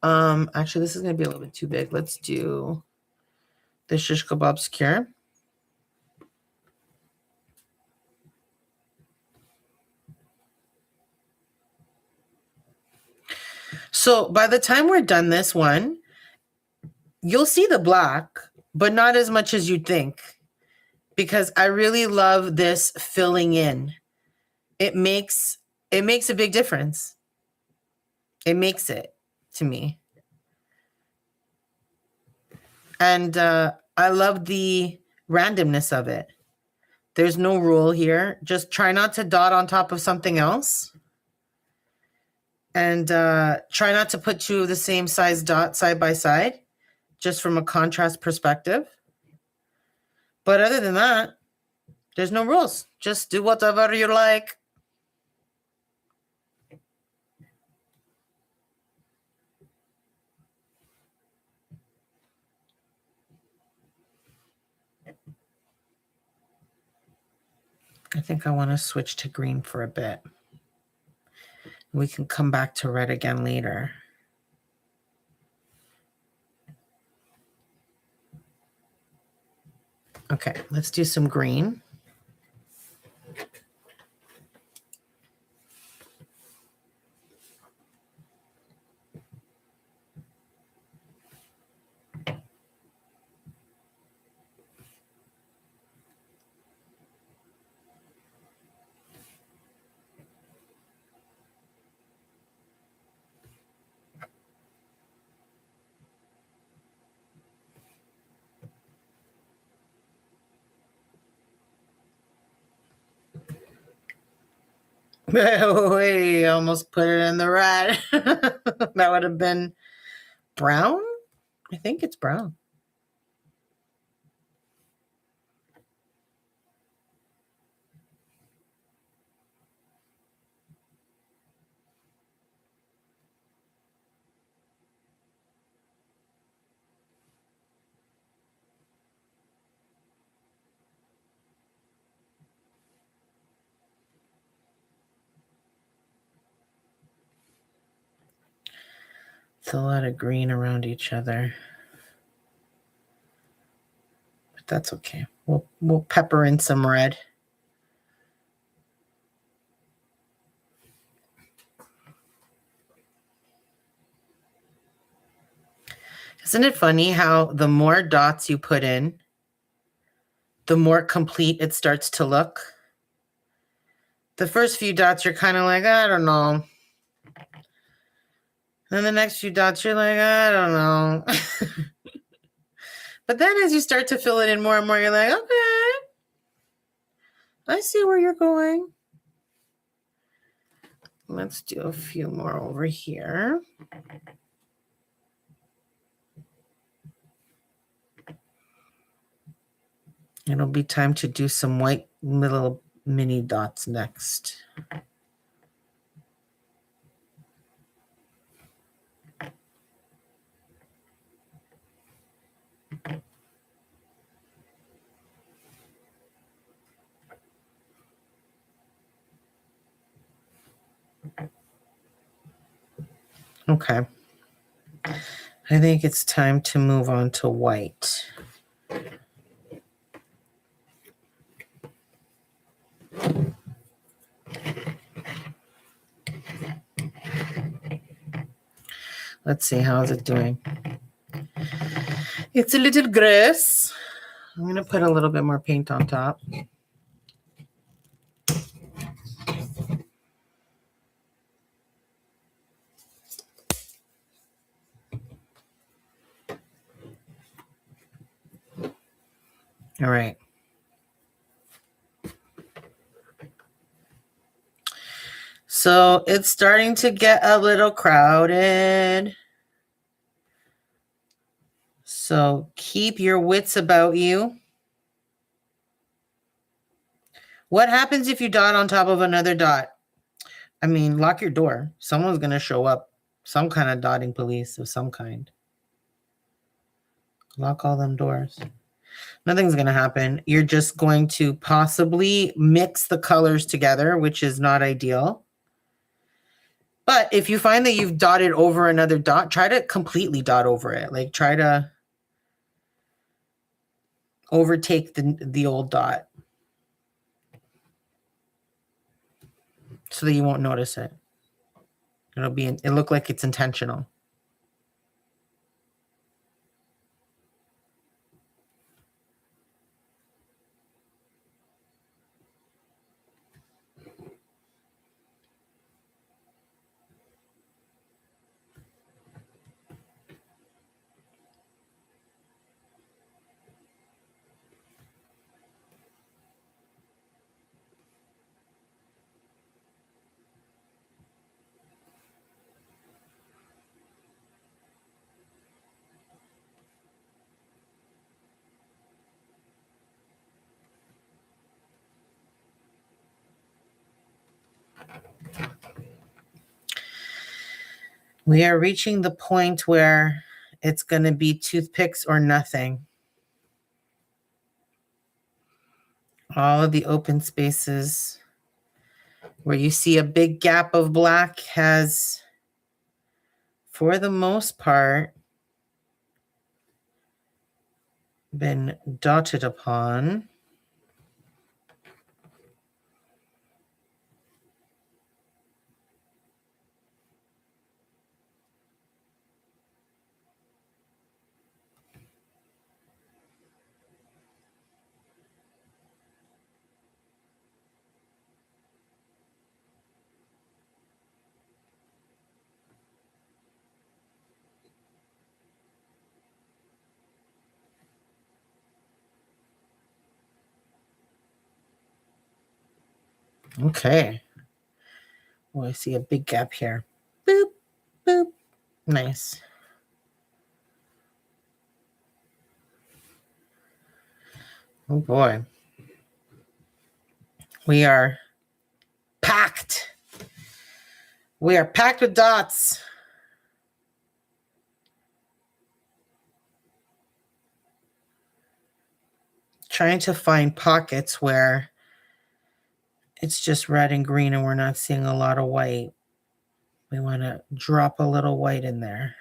actually, this is going to be a little bit too big. Let's do the shish kebab skewer. So by the time we're done this one, you'll see the black, but not as much as you'd think, because I really love this filling in. It makes a big difference. It makes it to me. And I love the randomness of it. There's no rule here. Just try not to dot on top of something else. And try not to put two of the same size dots side by side, just from a contrast perspective. But other than that, there's no rules. Just do whatever you like. I think I want to switch to green for a bit. We can come back to red again later. Okay, let's do some green. We almost put it in the red. That would have been brown. I think it's brown. It's a lot of green around each other. But that's okay. We'll pepper in some red. Isn't it funny how the more dots you put in, the more complete it starts to look? The first few dots, you're kind of like, I don't know. Then the next few dots, you're like, I don't know. But then as you start to fill it in more and more, you're like, okay, I see where you're going. Let's do a few more over here. It'll be time to do some white little mini dots next. Okay. I think it's time to move on to white. Let's see, how is it doing? It's a little gross. I'm going to put a little bit more paint on top. All right. So it's starting to get a little crowded. So keep your wits about you. What happens if you dot on top of another dot? I mean, lock your door. Someone's going to show up. Some kind of dotting police of some kind. Lock all them doors. Nothing's going to happen. You're just going to possibly mix the colors together, which is not ideal. But if you find that you've dotted over another dot, try to completely dot over it. Like try to overtake the old dot so that you won't notice it. It'll look like it's intentional. We are reaching the point where it's going to be toothpicks or nothing. All of the open spaces where you see a big gap of black has, for the most part, been dotted upon. Okay. Oh, I see a big gap here. Boop, boop. Nice. Oh boy. We are packed. We are packed with dots. Trying to find pockets where it's just red and green and we're not seeing a lot of white. We want to drop a little white in there.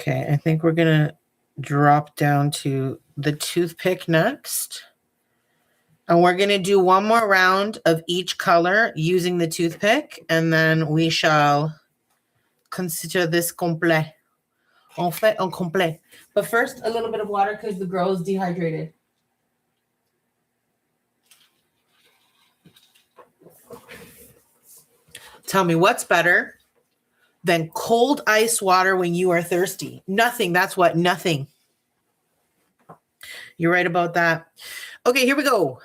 Okay, I think we're going to drop down to the toothpick next. And we're going to do one more round of each color using the toothpick, and then we shall consider this complet. En fait, un complet. But first, a little bit of water because the girl is dehydrated. Tell me, what's better than cold ice water when you are thirsty? Nothing. That's what, nothing. You're right about that. Okay, here we go.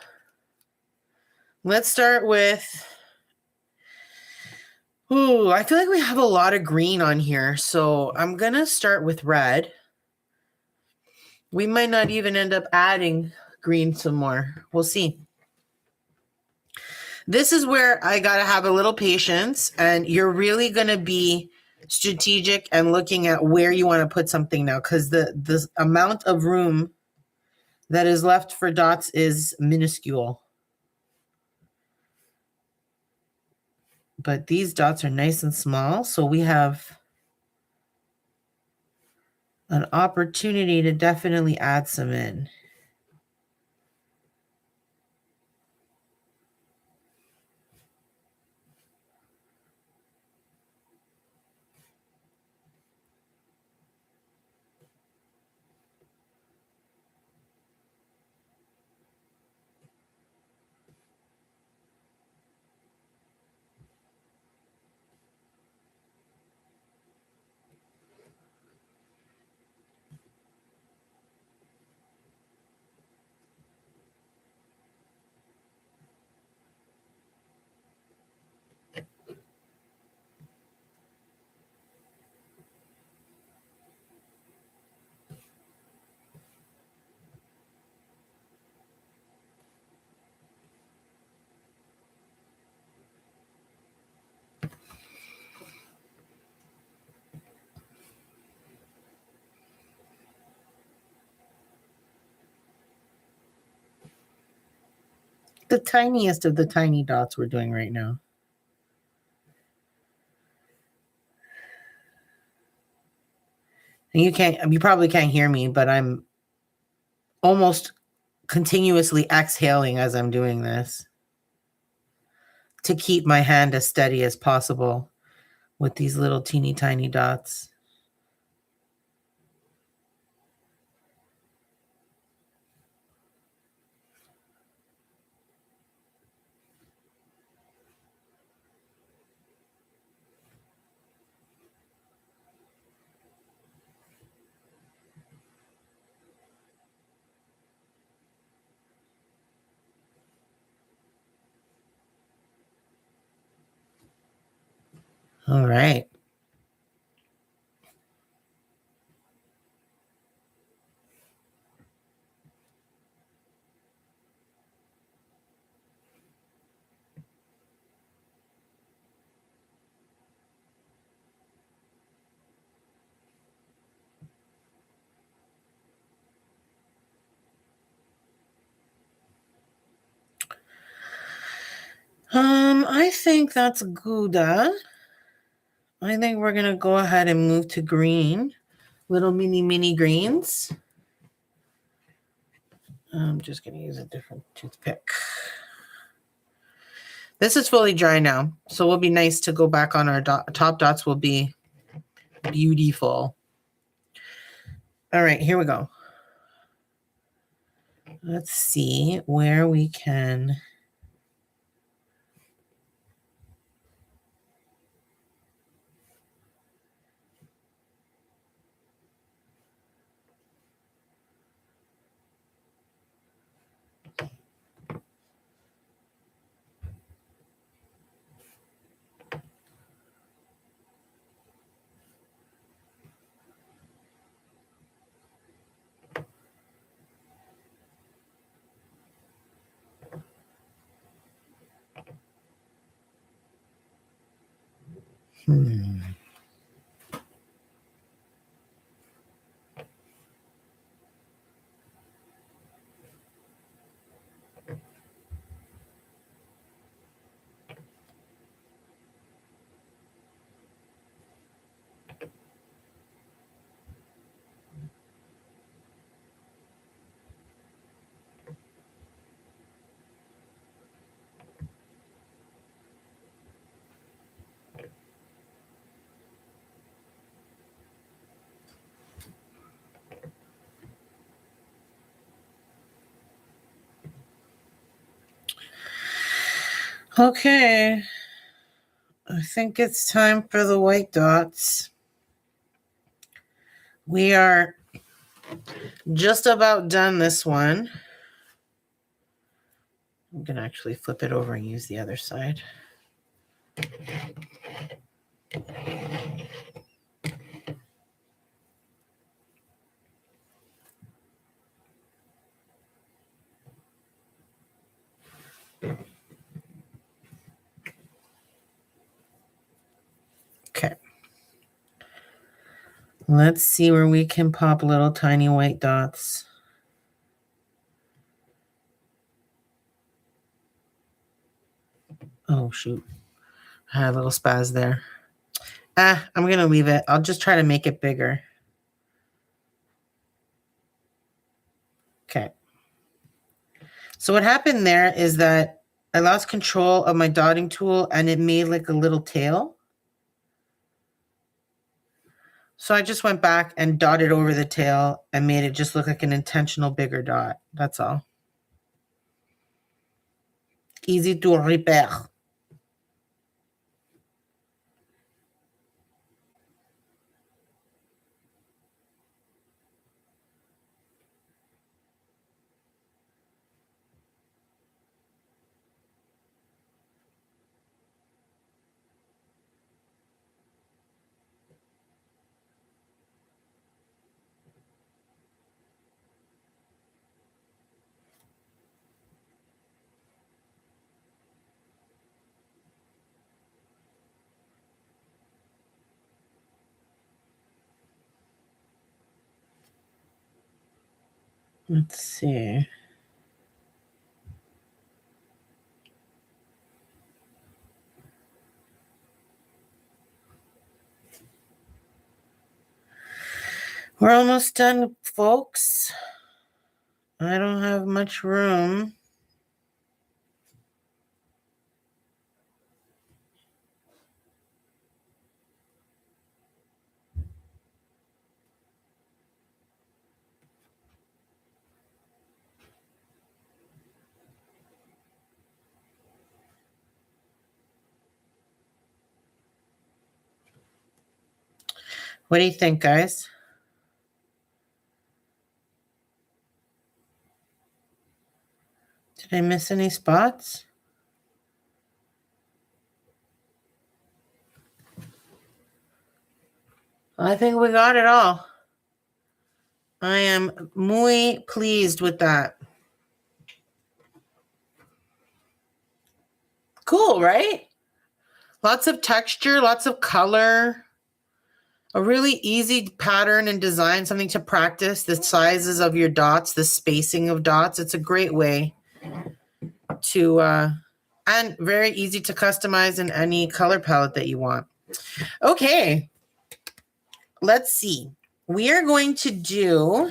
Let's start with, I feel like we have a lot of green on here. So I'm going to start with red. We might not even end up adding green some more. We'll see. This is where I got to have a little patience, and you're really going to be strategic and looking at where you want to put something now, because the amount of room that is left for dots is minuscule. But these dots are nice and small, so we have an opportunity to definitely add some in. The tiniest of the tiny dots we're doing right now. And you probably can't hear me, but I'm almost continuously exhaling as I'm doing this to keep my hand as steady as possible with these little teeny tiny dots. All right. I think that's Gouda. I think we're going to go ahead and move to green. Little mini greens. I'm just going to use a different toothpick. This is fully dry now, so it'll be nice to go back on our top dots will be beautiful. All right, here we go. Let's see where we can. Okay, I think it's time for the white dots. We are just about done this one. I'm going to actually flip it over and use the other side. Okay. Let's see where we can pop little tiny white dots. Oh, shoot. I had a little spaz there. I'm going to leave it. I'll just try to make it bigger. Okay. So what happened there is that I lost control of my dotting tool and it made like a little tail. So I just went back and dotted over the tail and made it just look like an intentional bigger dot. That's all. Easy to repair. Let's see. We're almost done, folks. I don't have much room. What do you think, guys? Did I miss any spots? I think we got it all. I am muy pleased with that. Cool, right? Lots of texture, lots of color. A really easy pattern and design, something to practice, the sizes of your dots, the spacing of dots. It's a great way to, and very easy to customize in any color palette that you want. Okay, let's see. We are going to do,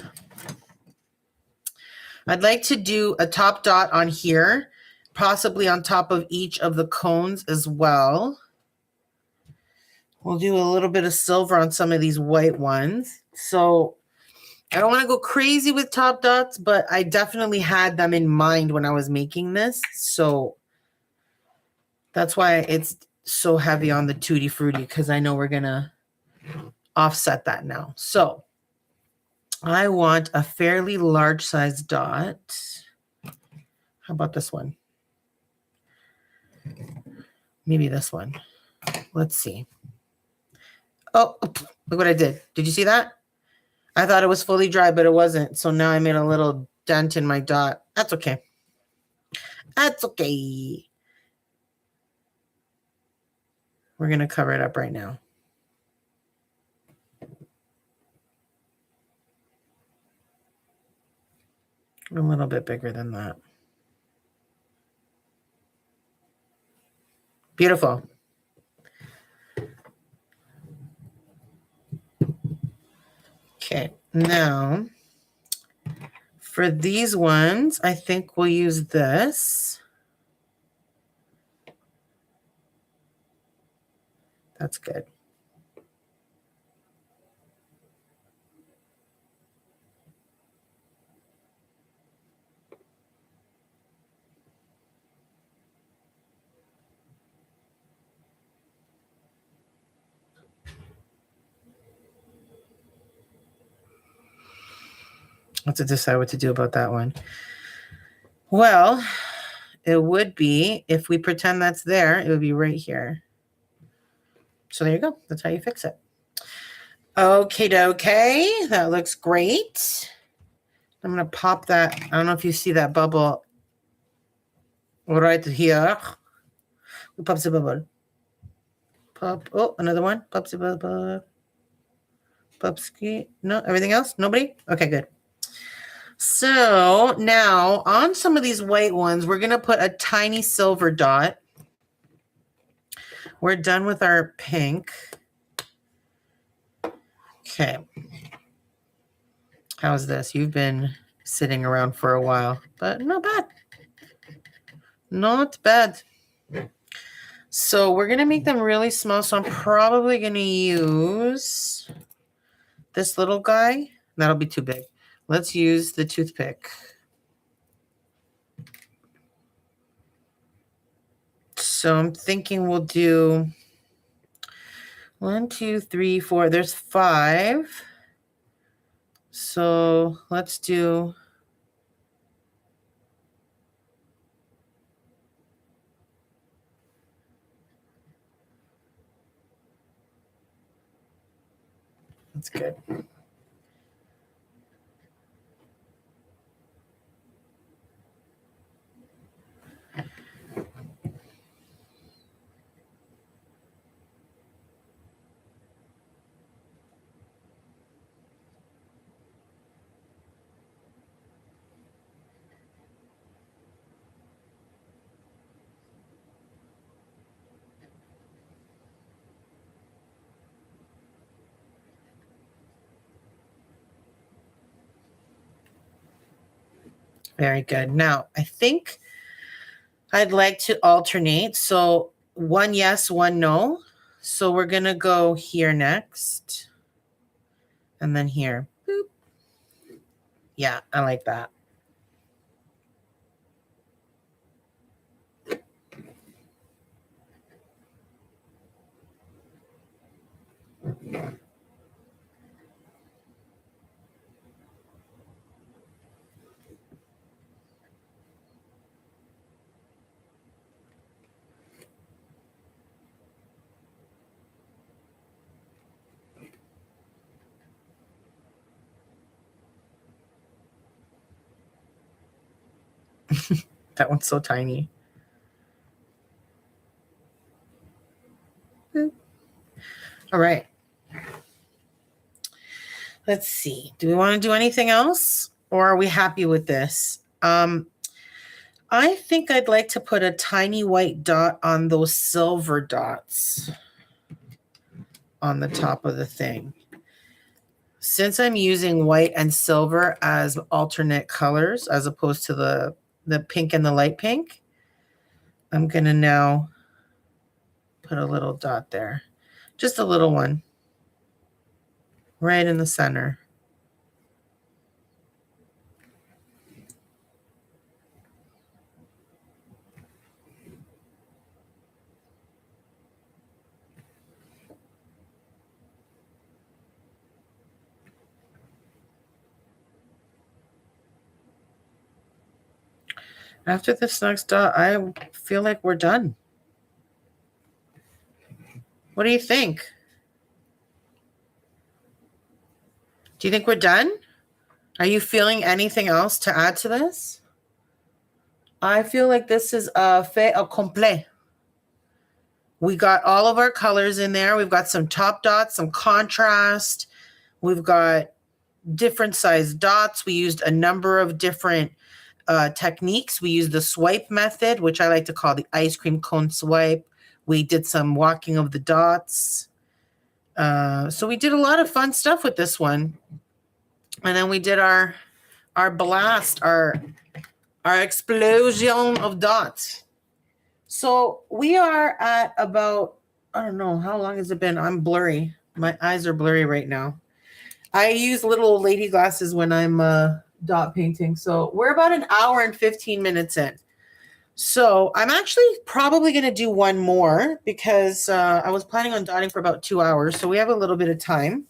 I'd like to do a top dot on here, possibly on top of each of the cones as well. We'll do a little bit of silver on some of these white ones. So I don't want to go crazy with top dots, but I definitely had them in mind when I was making this. So that's why it's so heavy on the Tutti Frutti, because I know we're going to offset that now. So I want a fairly large size dot. How about this one? Maybe this one. Let's see. Oh, look what I did. Did you see that? I thought it was fully dry, but it wasn't. So now I made a little dent in my dot. That's okay. That's okay. We're going to cover it up right now. A little bit bigger than that. Beautiful. Okay, now for these ones, I think we'll use this. That's good. have to decide what to do about that one. Well, it would be, if we pretend that's there, it would be right here. So there you go. That's how you fix it. Okay, that looks great. I'm going to pop that. I don't know if you see that bubble right here. We pop the bubble. Pop. Oh, another one. Pop the bubble. Popski. No, everything else? Nobody? Okay, good. So now on some of these white ones, we're going to put a tiny silver dot. We're done with our pink. Okay. How's this? You've been sitting around for a while, but not bad. Not bad. So we're going to make them really small. So I'm probably going to use this little guy. That'll be too big. Let's use the toothpick. So I'm thinking we'll do 1, 2, 3, 4. There's 5. So let's do that's good. Very good. Now, I think I'd like to alternate. So 1 yes, 1 no. So we're going to go here next. And then here. Boop. Yeah, I like that. That one's so tiny. Boop. All right. Let's see. Do we want to do anything else? Or are we happy with this? I think I'd like to put a tiny white dot on those silver dots on the top of the thing. Since I'm using white and silver as alternate colors as opposed to the pink and the light pink, I'm going to now put a little dot there. Just a little one. Right in the center. After this next dot, I feel like we're done. What do you think? Do you think we're done? Are you feeling anything else to add to this? I feel like this is a fait accompli. We got all of our colors in there. We've got some top dots, some contrast. We've got different size dots. We used a number of different techniques. We used the swipe method, which I like to call the ice cream cone swipe. We did some walking of the dots. So we did a lot of fun stuff with this one. And then we did our blast, our explosion of dots. So we are at about, I don't know, how long has it been? I'm blurry. My eyes are blurry right now. I use little lady glasses when I'm dot painting. So we're about an hour and 15 minutes in. So I'm actually probably going to do one more because I was planning on dotting for about 2 hours. So we have a little bit of time.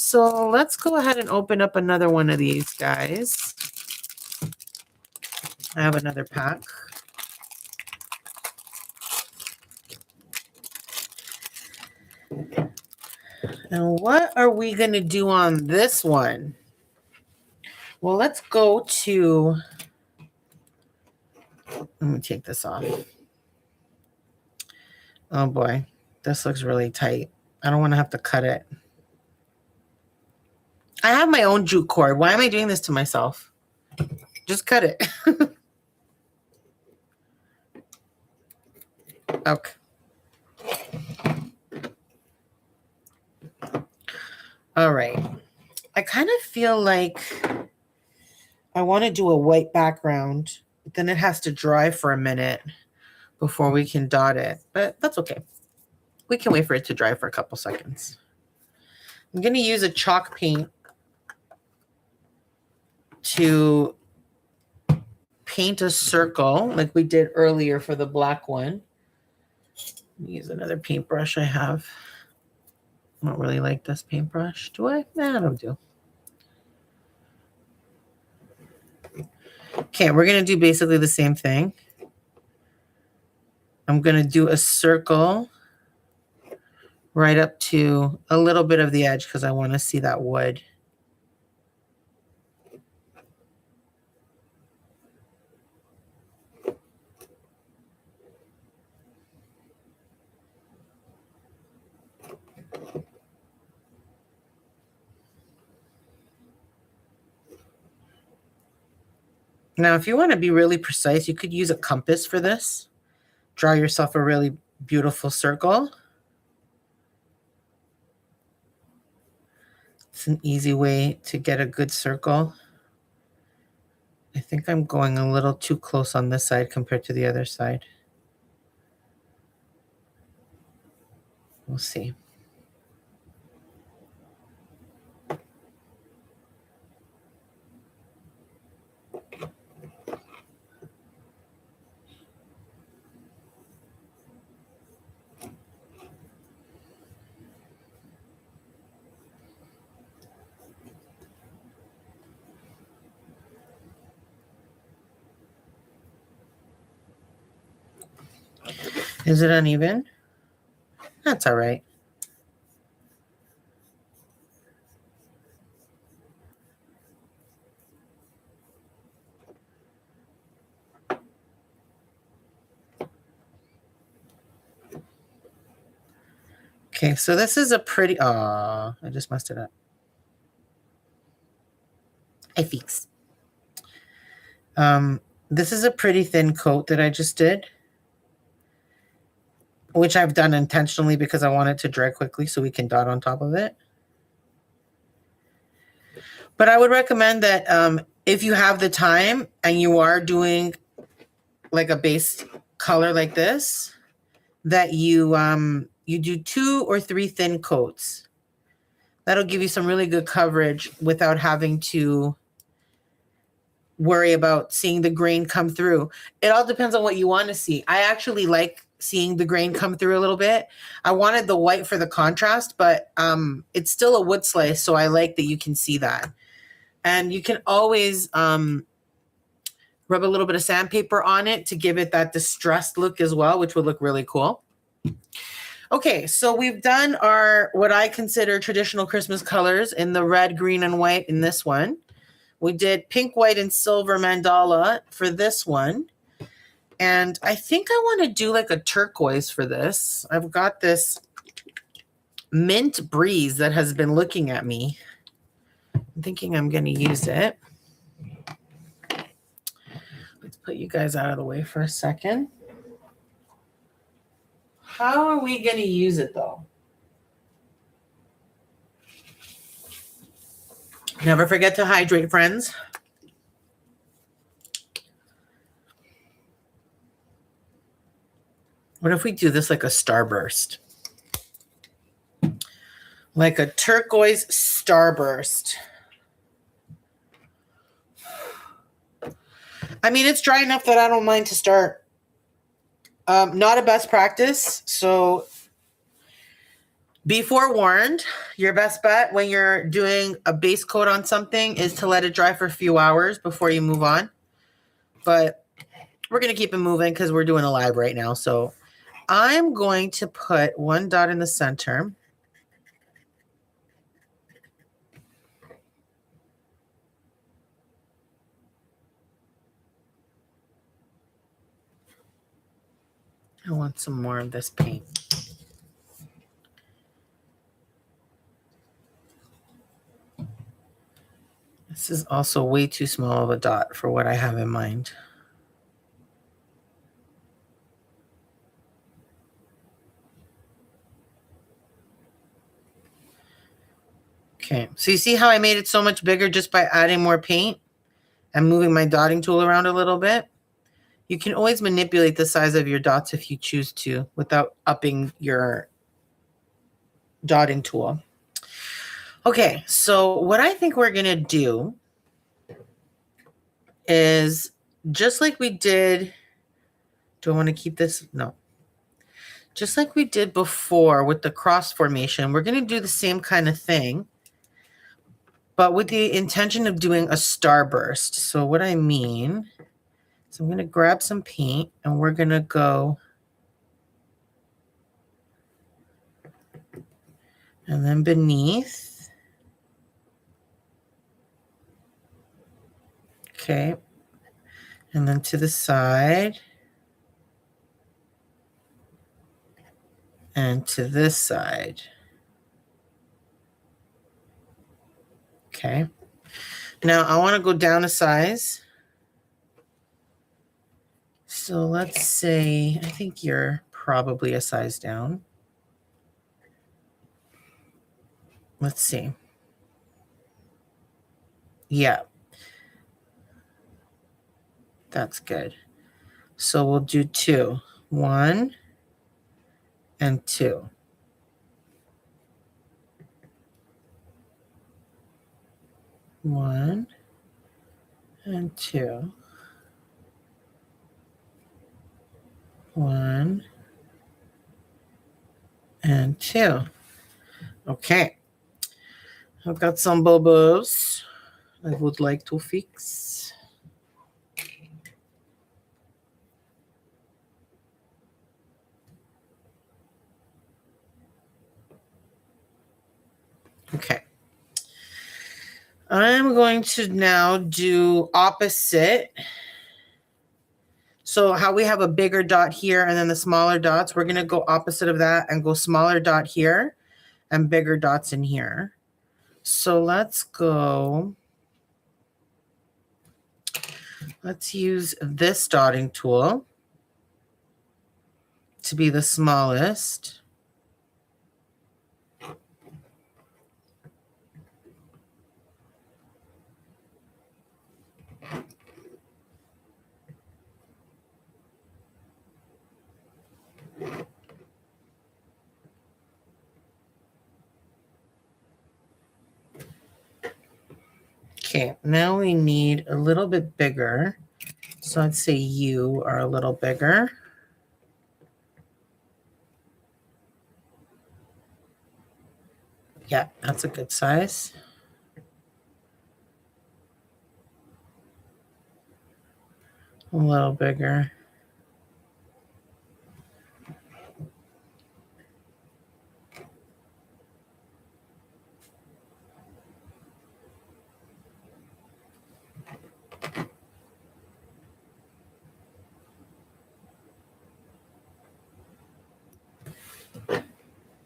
So let's go ahead and open up another one of these guys. I have another pack. And what are we going to do on this one? Well, let's go to, let me take this off. Oh boy, this looks really tight. I don't want to have to cut it. I have my own jute cord. Why am I doing this to myself? Just cut it. Okay. All right. I kind of feel like I want to do a white background, but then it has to dry for a minute before we can dot it. But that's okay. We can wait for it to dry for a couple seconds. I'm going to use a chalk paint to paint a circle like we did earlier for the black one. Use another paintbrush I have. I don't really like this paintbrush. Do I? Nah, I don't do. Okay, we're going to do basically the same thing. I'm going to do a circle right up to a little bit of the edge because I want to see that wood. Now, if you want to be really precise, you could use a compass for this. Draw yourself a really beautiful circle. It's an easy way to get a good circle. I think I'm going a little too close on this side compared to the other side. We'll see. Is it uneven? That's all right. Okay, so this is a pretty, I just messed it up. I fix. This is a pretty thin coat that I just did, which I've done intentionally because I want it to dry quickly so we can dot on top of it. But I would recommend that if you have the time and you are doing like a base color like this, that you do 2 or 3 thin coats. That'll give you some really good coverage without having to worry about seeing the grain come through. It all depends on what you want to see. I actually like seeing the grain come through a little bit. I wanted the white for the contrast, but it's still a wood slice, so I like that you can see that. And you can always rub a little bit of sandpaper on it to give it that distressed look as well, which would look really cool. Okay, so we've done our, what I consider traditional Christmas colors in the red, green, and white in this one. We did pink, white, and silver mandala for this one. And I think I want to do like a turquoise for this. I've got this mint breeze that has been looking at me. I'm thinking I'm going to use it. Let's put you guys out of the way for a second. How are we going to use it though? Never forget to hydrate, friends. What if we do this like a starburst? Like a turquoise starburst. I mean, it's dry enough that I don't mind to start. Not a best practice, so Be forewarned, your best bet when you're doing a base coat on something is to let it dry for a few hours before you move on. But we're going to keep it moving because we're doing a live right now. So I'm going to put one dot in the center. I want some more of this paint. This is also way too small of a dot for what I have in mind. Okay, so you see how I made it so much bigger just by adding more paint and moving my dotting tool around a little bit? You can always manipulate the size of your dots if you choose to without upping your dotting tool. Okay, so what I think we're going to do is just like we did. Do I want to keep this? No. Just like we did before with the cross formation, we're going to do the same kind of thing, but with the intention of doing a starburst. So what I mean is I'm going to grab some paint and we're going to go and then beneath. Okay. And then to the side. And to this side. Okay. Now I want to go down a size. So let's say, I think you're probably a size down. Let's see. Yeah. That's good. So we'll do 2. 1 and 2. 1 and 2. 1 and 2. Okay. I've got some bubbles I would like to fix. Okay. I'm going to now do opposite. So how we have a bigger dot here and then the smaller dots, we're going to go opposite of that and go smaller dot here and bigger dots in here. So let's go. Let's use this dotting tool to be the smallest. Okay, now we need a little bit bigger. So I'd say you are a little bigger. Yeah, that's a good size. A little bigger.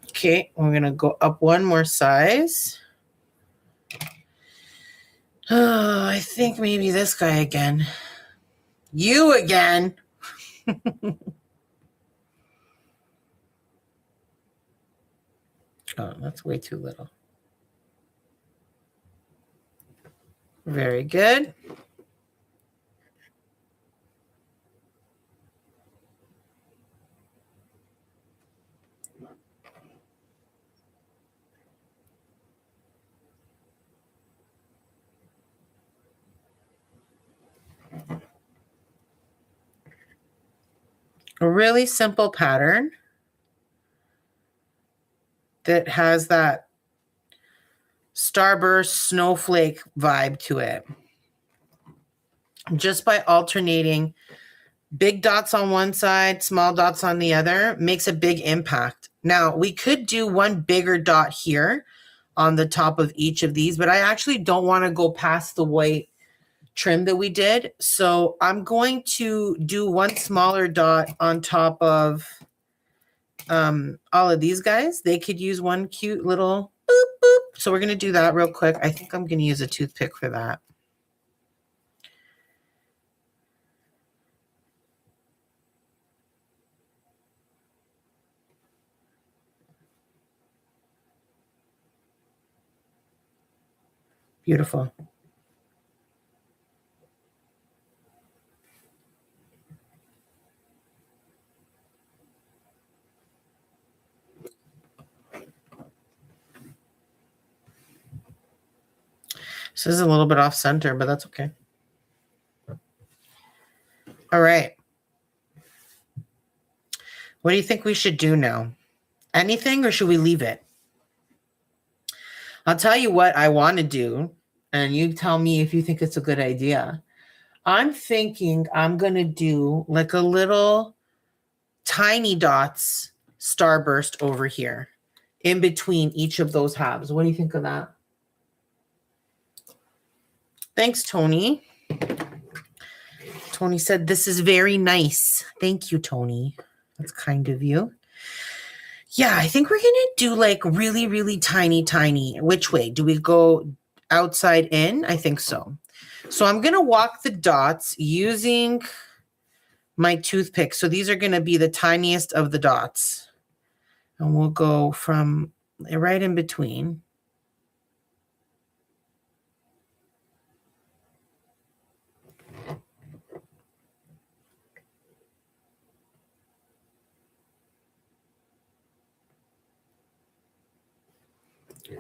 Okay, we're going to go up one more size. Oh, I think maybe this guy again. You again. Oh, that's way too little. Very good. A really simple pattern that has that Starburst snowflake vibe to it. Just by alternating big dots on one side, small dots on the other, makes a big impact. Now, we could do one bigger dot here on the top of each of these, but I actually don't want to go past the white trim that we did. So I'm going to do one smaller dot on top of all of these guys. They could use one cute little boop, boop. So we're going to do that real quick. I think I'm going to use a toothpick for that. Beautiful. This is a little bit off center, but that's okay. All right. What do you think we should do now? Anything, or should we leave it? I'll tell you what I want to do, and you tell me if you think it's a good idea. I'm thinking I'm going to do like a little tiny dots starburst over here in between each of those halves. What do you think of that? Thanks, Tony. Tony said, this is very nice. Thank you, Tony. That's kind of you. Yeah, I think we're going to do like really, really tiny, tiny. Which way? Do we go outside in? I think so. So I'm going to walk the dots using my toothpick. So these are going to be the tiniest of the dots. And we'll go from right in between.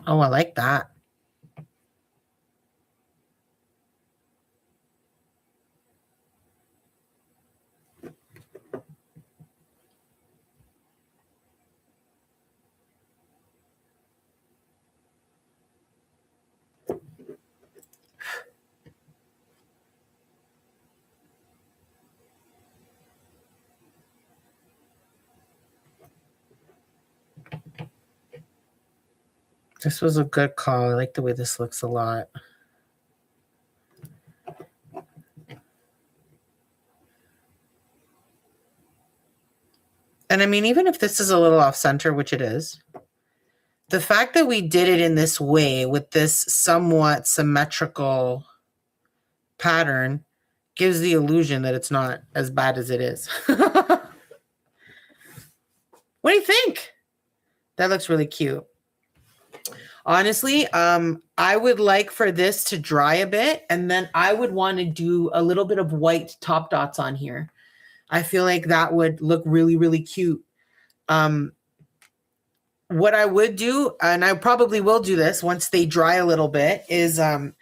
Oh, I like that. This was a good call. I like the way this looks a lot. And I mean, even if this is a little off center, which it is, the fact that we did it in this way with this somewhat symmetrical pattern gives the illusion that it's not as bad as it is. What do you think? That looks really cute. Honestly, I would like for this to dry a bit, and then I would want to do a little bit of white top dots on here. I feel like that would look really, really cute. What I would do, and I probably will do this once they dry a little bit, is I'm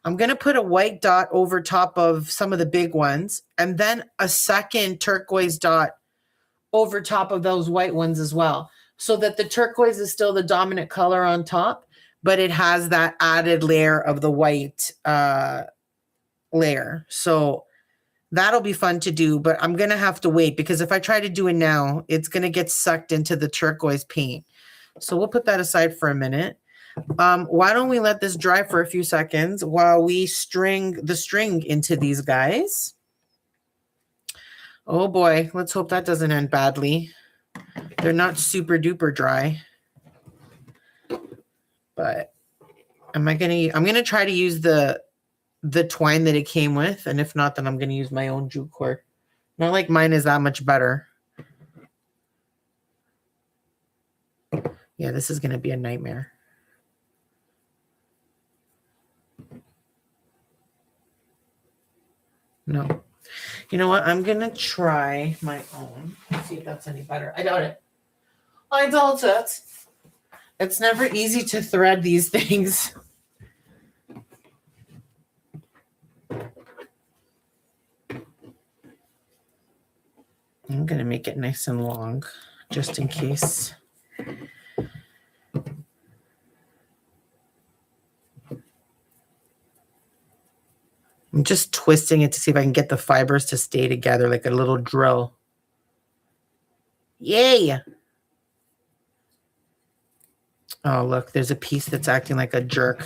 going to put a white dot over top of some of the big ones, and then a second turquoise dot over top of those white ones as well, so that the turquoise is still the dominant color on top, but it has that added layer of the white layer. So that'll be fun to do, but I'm going to have to wait, because if I try to do it now, it's going to get sucked into the turquoise paint. So we'll put that aside for a minute. Why don't we let this dry for a few seconds while we string the string into these guys? Oh boy, let's hope that doesn't end badly. They're not super duper dry. But I'm going to try to use the twine that it came with, and if not, then I'm going to use my own jute cord. Not like mine is that much better. Yeah, this is going to be a nightmare. No. You know what? I'm going to try my own. Let's see if that's any better. I doubt it. I doubt it. It's never easy to thread these things. I'm going to make it nice and long, just in case I'm just twisting it to see if I can get the fibers to stay together like a little drill. Yay! Oh, look, there's a piece that's acting like a jerk.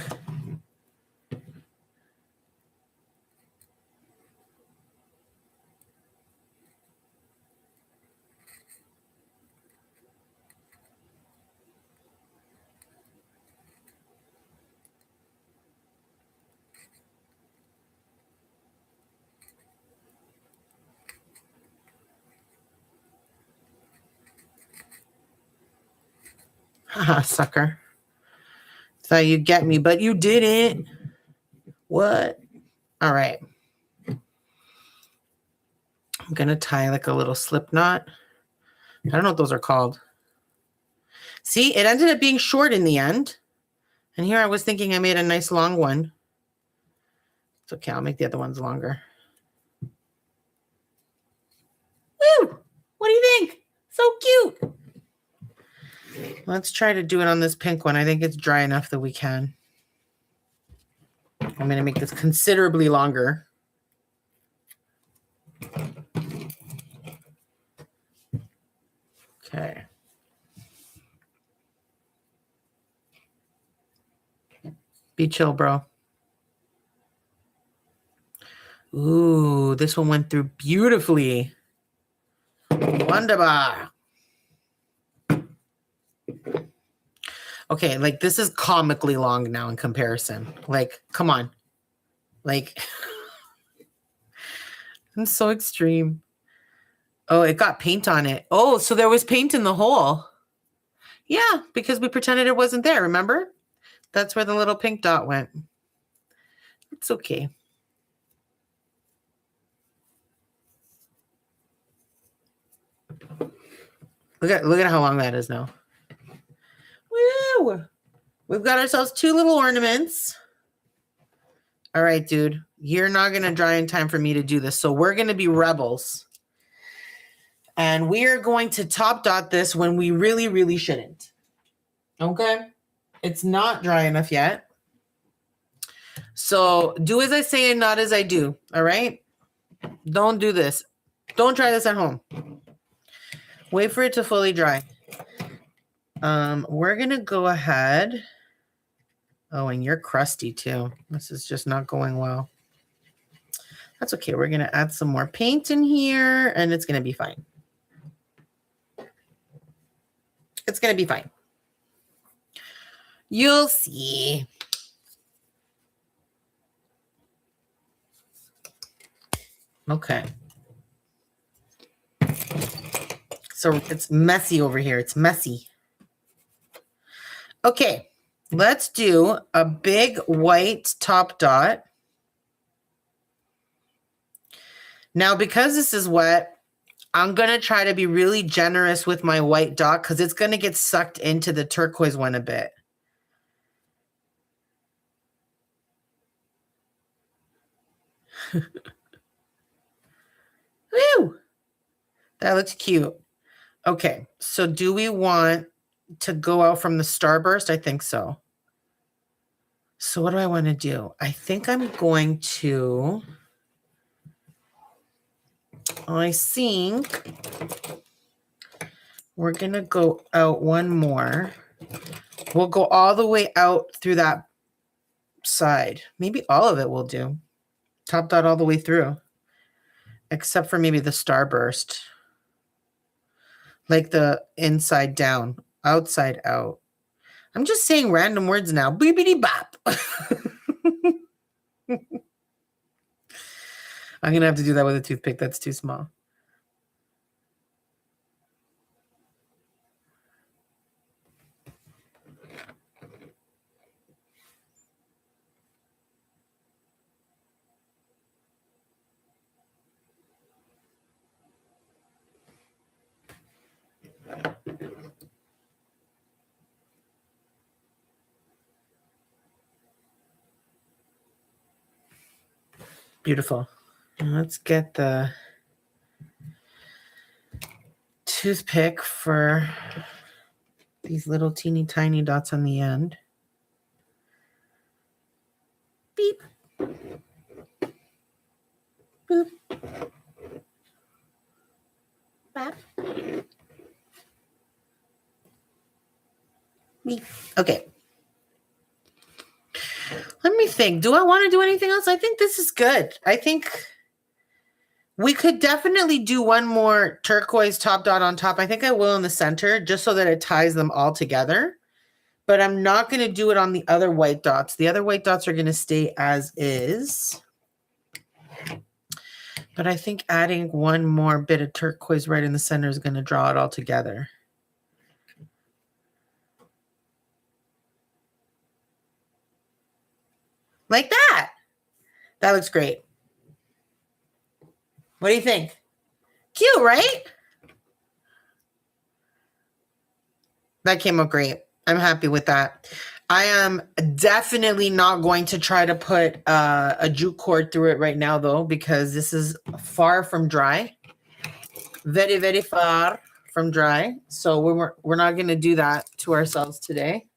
Haha, sucker. Thought you'd get me, but you didn't. What? All right. I'm going to tie like a little slip knot. I don't know what those are called. See, it ended up being short in the end. And here I was thinking I made a nice long one. It's okay. I'll make the other ones longer. Woo! What do you think? So cute. Let's try to do it on this pink one. I think it's dry enough that we can. I'm going to make this considerably longer. Okay. Be chill, bro. Ooh, this one went through beautifully. Wunderbar. Okay, like this is comically long now in comparison. Like, come on. Like, I'm so extreme. Oh, it got paint on it. Oh, so there was paint in the hole. Yeah, because we pretended it wasn't there, remember? That's where the little pink dot went. It's okay. Look at how long that is now. Woo! We've got ourselves 2 little ornaments. All right, dude. You're not going to dry in time for me to do this. So we're going to be rebels. And we are going to top dot this when we really, really shouldn't. Okay? It's not dry enough yet. So do as I say and not as I do. All right? Don't do this. Don't try this at home. Wait for it to fully dry. We're going to go ahead. Oh, and you're crusty too. This is just not going well. That's okay. We're going to add some more paint in here and it's going to be fine. It's going to be fine. You'll see. Okay. So it's messy over here. It's messy. Okay. Let's do a big white top dot. Now, because this is wet, I'm going to try to be really generous with my white dot because it's going to get sucked into the turquoise one a bit. Woo! That looks cute. Okay, so do we want to go out from the Starburst? I think so. So what do I want to do? I think I'm going to... I think we're going to go out one more. We'll go all the way out through that side. Maybe all of it will do. Top dot all the way through. Except for maybe the Starburst. Like the inside down, outside out. I'm just saying random words now. Beepity bop. I'm going to have to do that with a toothpick. That's too small. Beautiful. Let's get the toothpick for these little teeny tiny dots on the end. Beep. Boop. Bop. Beep. Okay. Let me think. Do I want to do anything else? I think this is good. I think we could definitely do one more turquoise top dot on top. I think I will in the center just so that it ties them all together. But I'm not going to do it on the other white dots. The other white dots are going to stay as is. But I think adding one more bit of turquoise right in the center is going to draw it all together. Like that. That looks great. What do you think? Cute, right? That came out great. I'm happy with that. I am definitely not going to try to put a jute cord through it right now, though, because this is far from dry. Very, very far from dry. So we're not going to do that to ourselves today.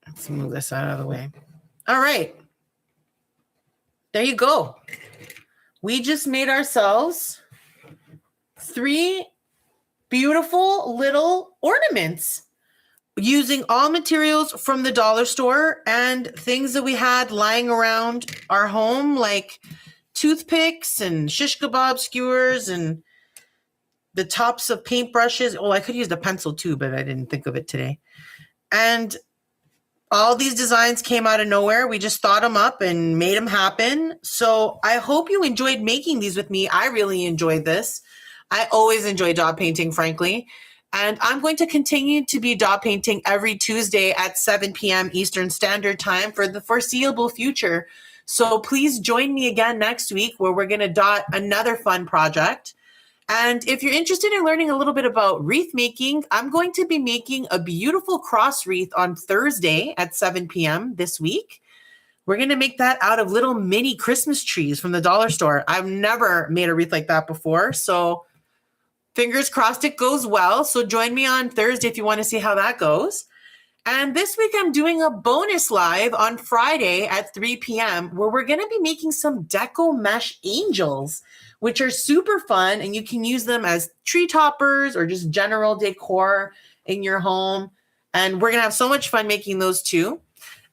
Let's move this out of the way. All right. There you go. We just made ourselves 3 beautiful little ornaments using all materials from the dollar store and things that we had lying around our home, like toothpicks and shish kebab skewers and the tops of paintbrushes. Oh, I could use the pencil too, but I didn't think of it today. And all these designs came out of nowhere. We just thought them up and made them happen. So I hope you enjoyed making these with me. I really enjoyed this. I always enjoy dot painting, frankly. And I'm going to continue to be dot painting every Tuesday at 7 p.m. Eastern Standard Time for the foreseeable future. So please join me again next week where we're going to dot another fun project. And if you're interested in learning a little bit about wreath making, I'm going to be making a beautiful cross wreath on Thursday at 7 p.m. this week. We're going to make that out of little mini Christmas trees from the dollar store. I've never made a wreath like that before. So fingers crossed it goes well. So join me on Thursday if you want to see how that goes. And this week I'm doing a bonus live on Friday at 3 p.m. where we're going to be making some deco mesh angels, which are super fun. And you can use them as tree toppers or just general decor in your home. And we're going to have so much fun making those too.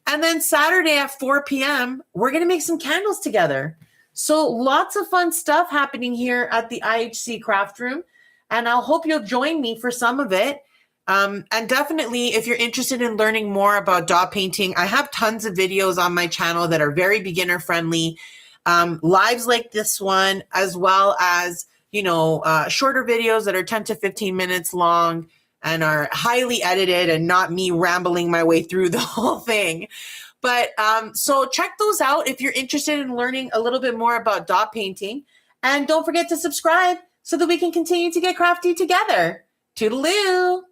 And then Saturday at 4 p.m., we're going to make some candles together. So lots of fun stuff happening here at the IHC Craft Room. And I'll hope you'll join me for some of it. And definitely, if you're interested in learning more about dot painting, I have tons of videos on my channel that are very beginner friendly. Lives like this one, as well as, shorter videos that are 10 to 15 minutes long and are highly edited and not me rambling my way through the whole thing. But so check those out if you're interested in learning a little bit more about dot painting. And don't forget to subscribe so that we can continue to get crafty together. Toodaloo!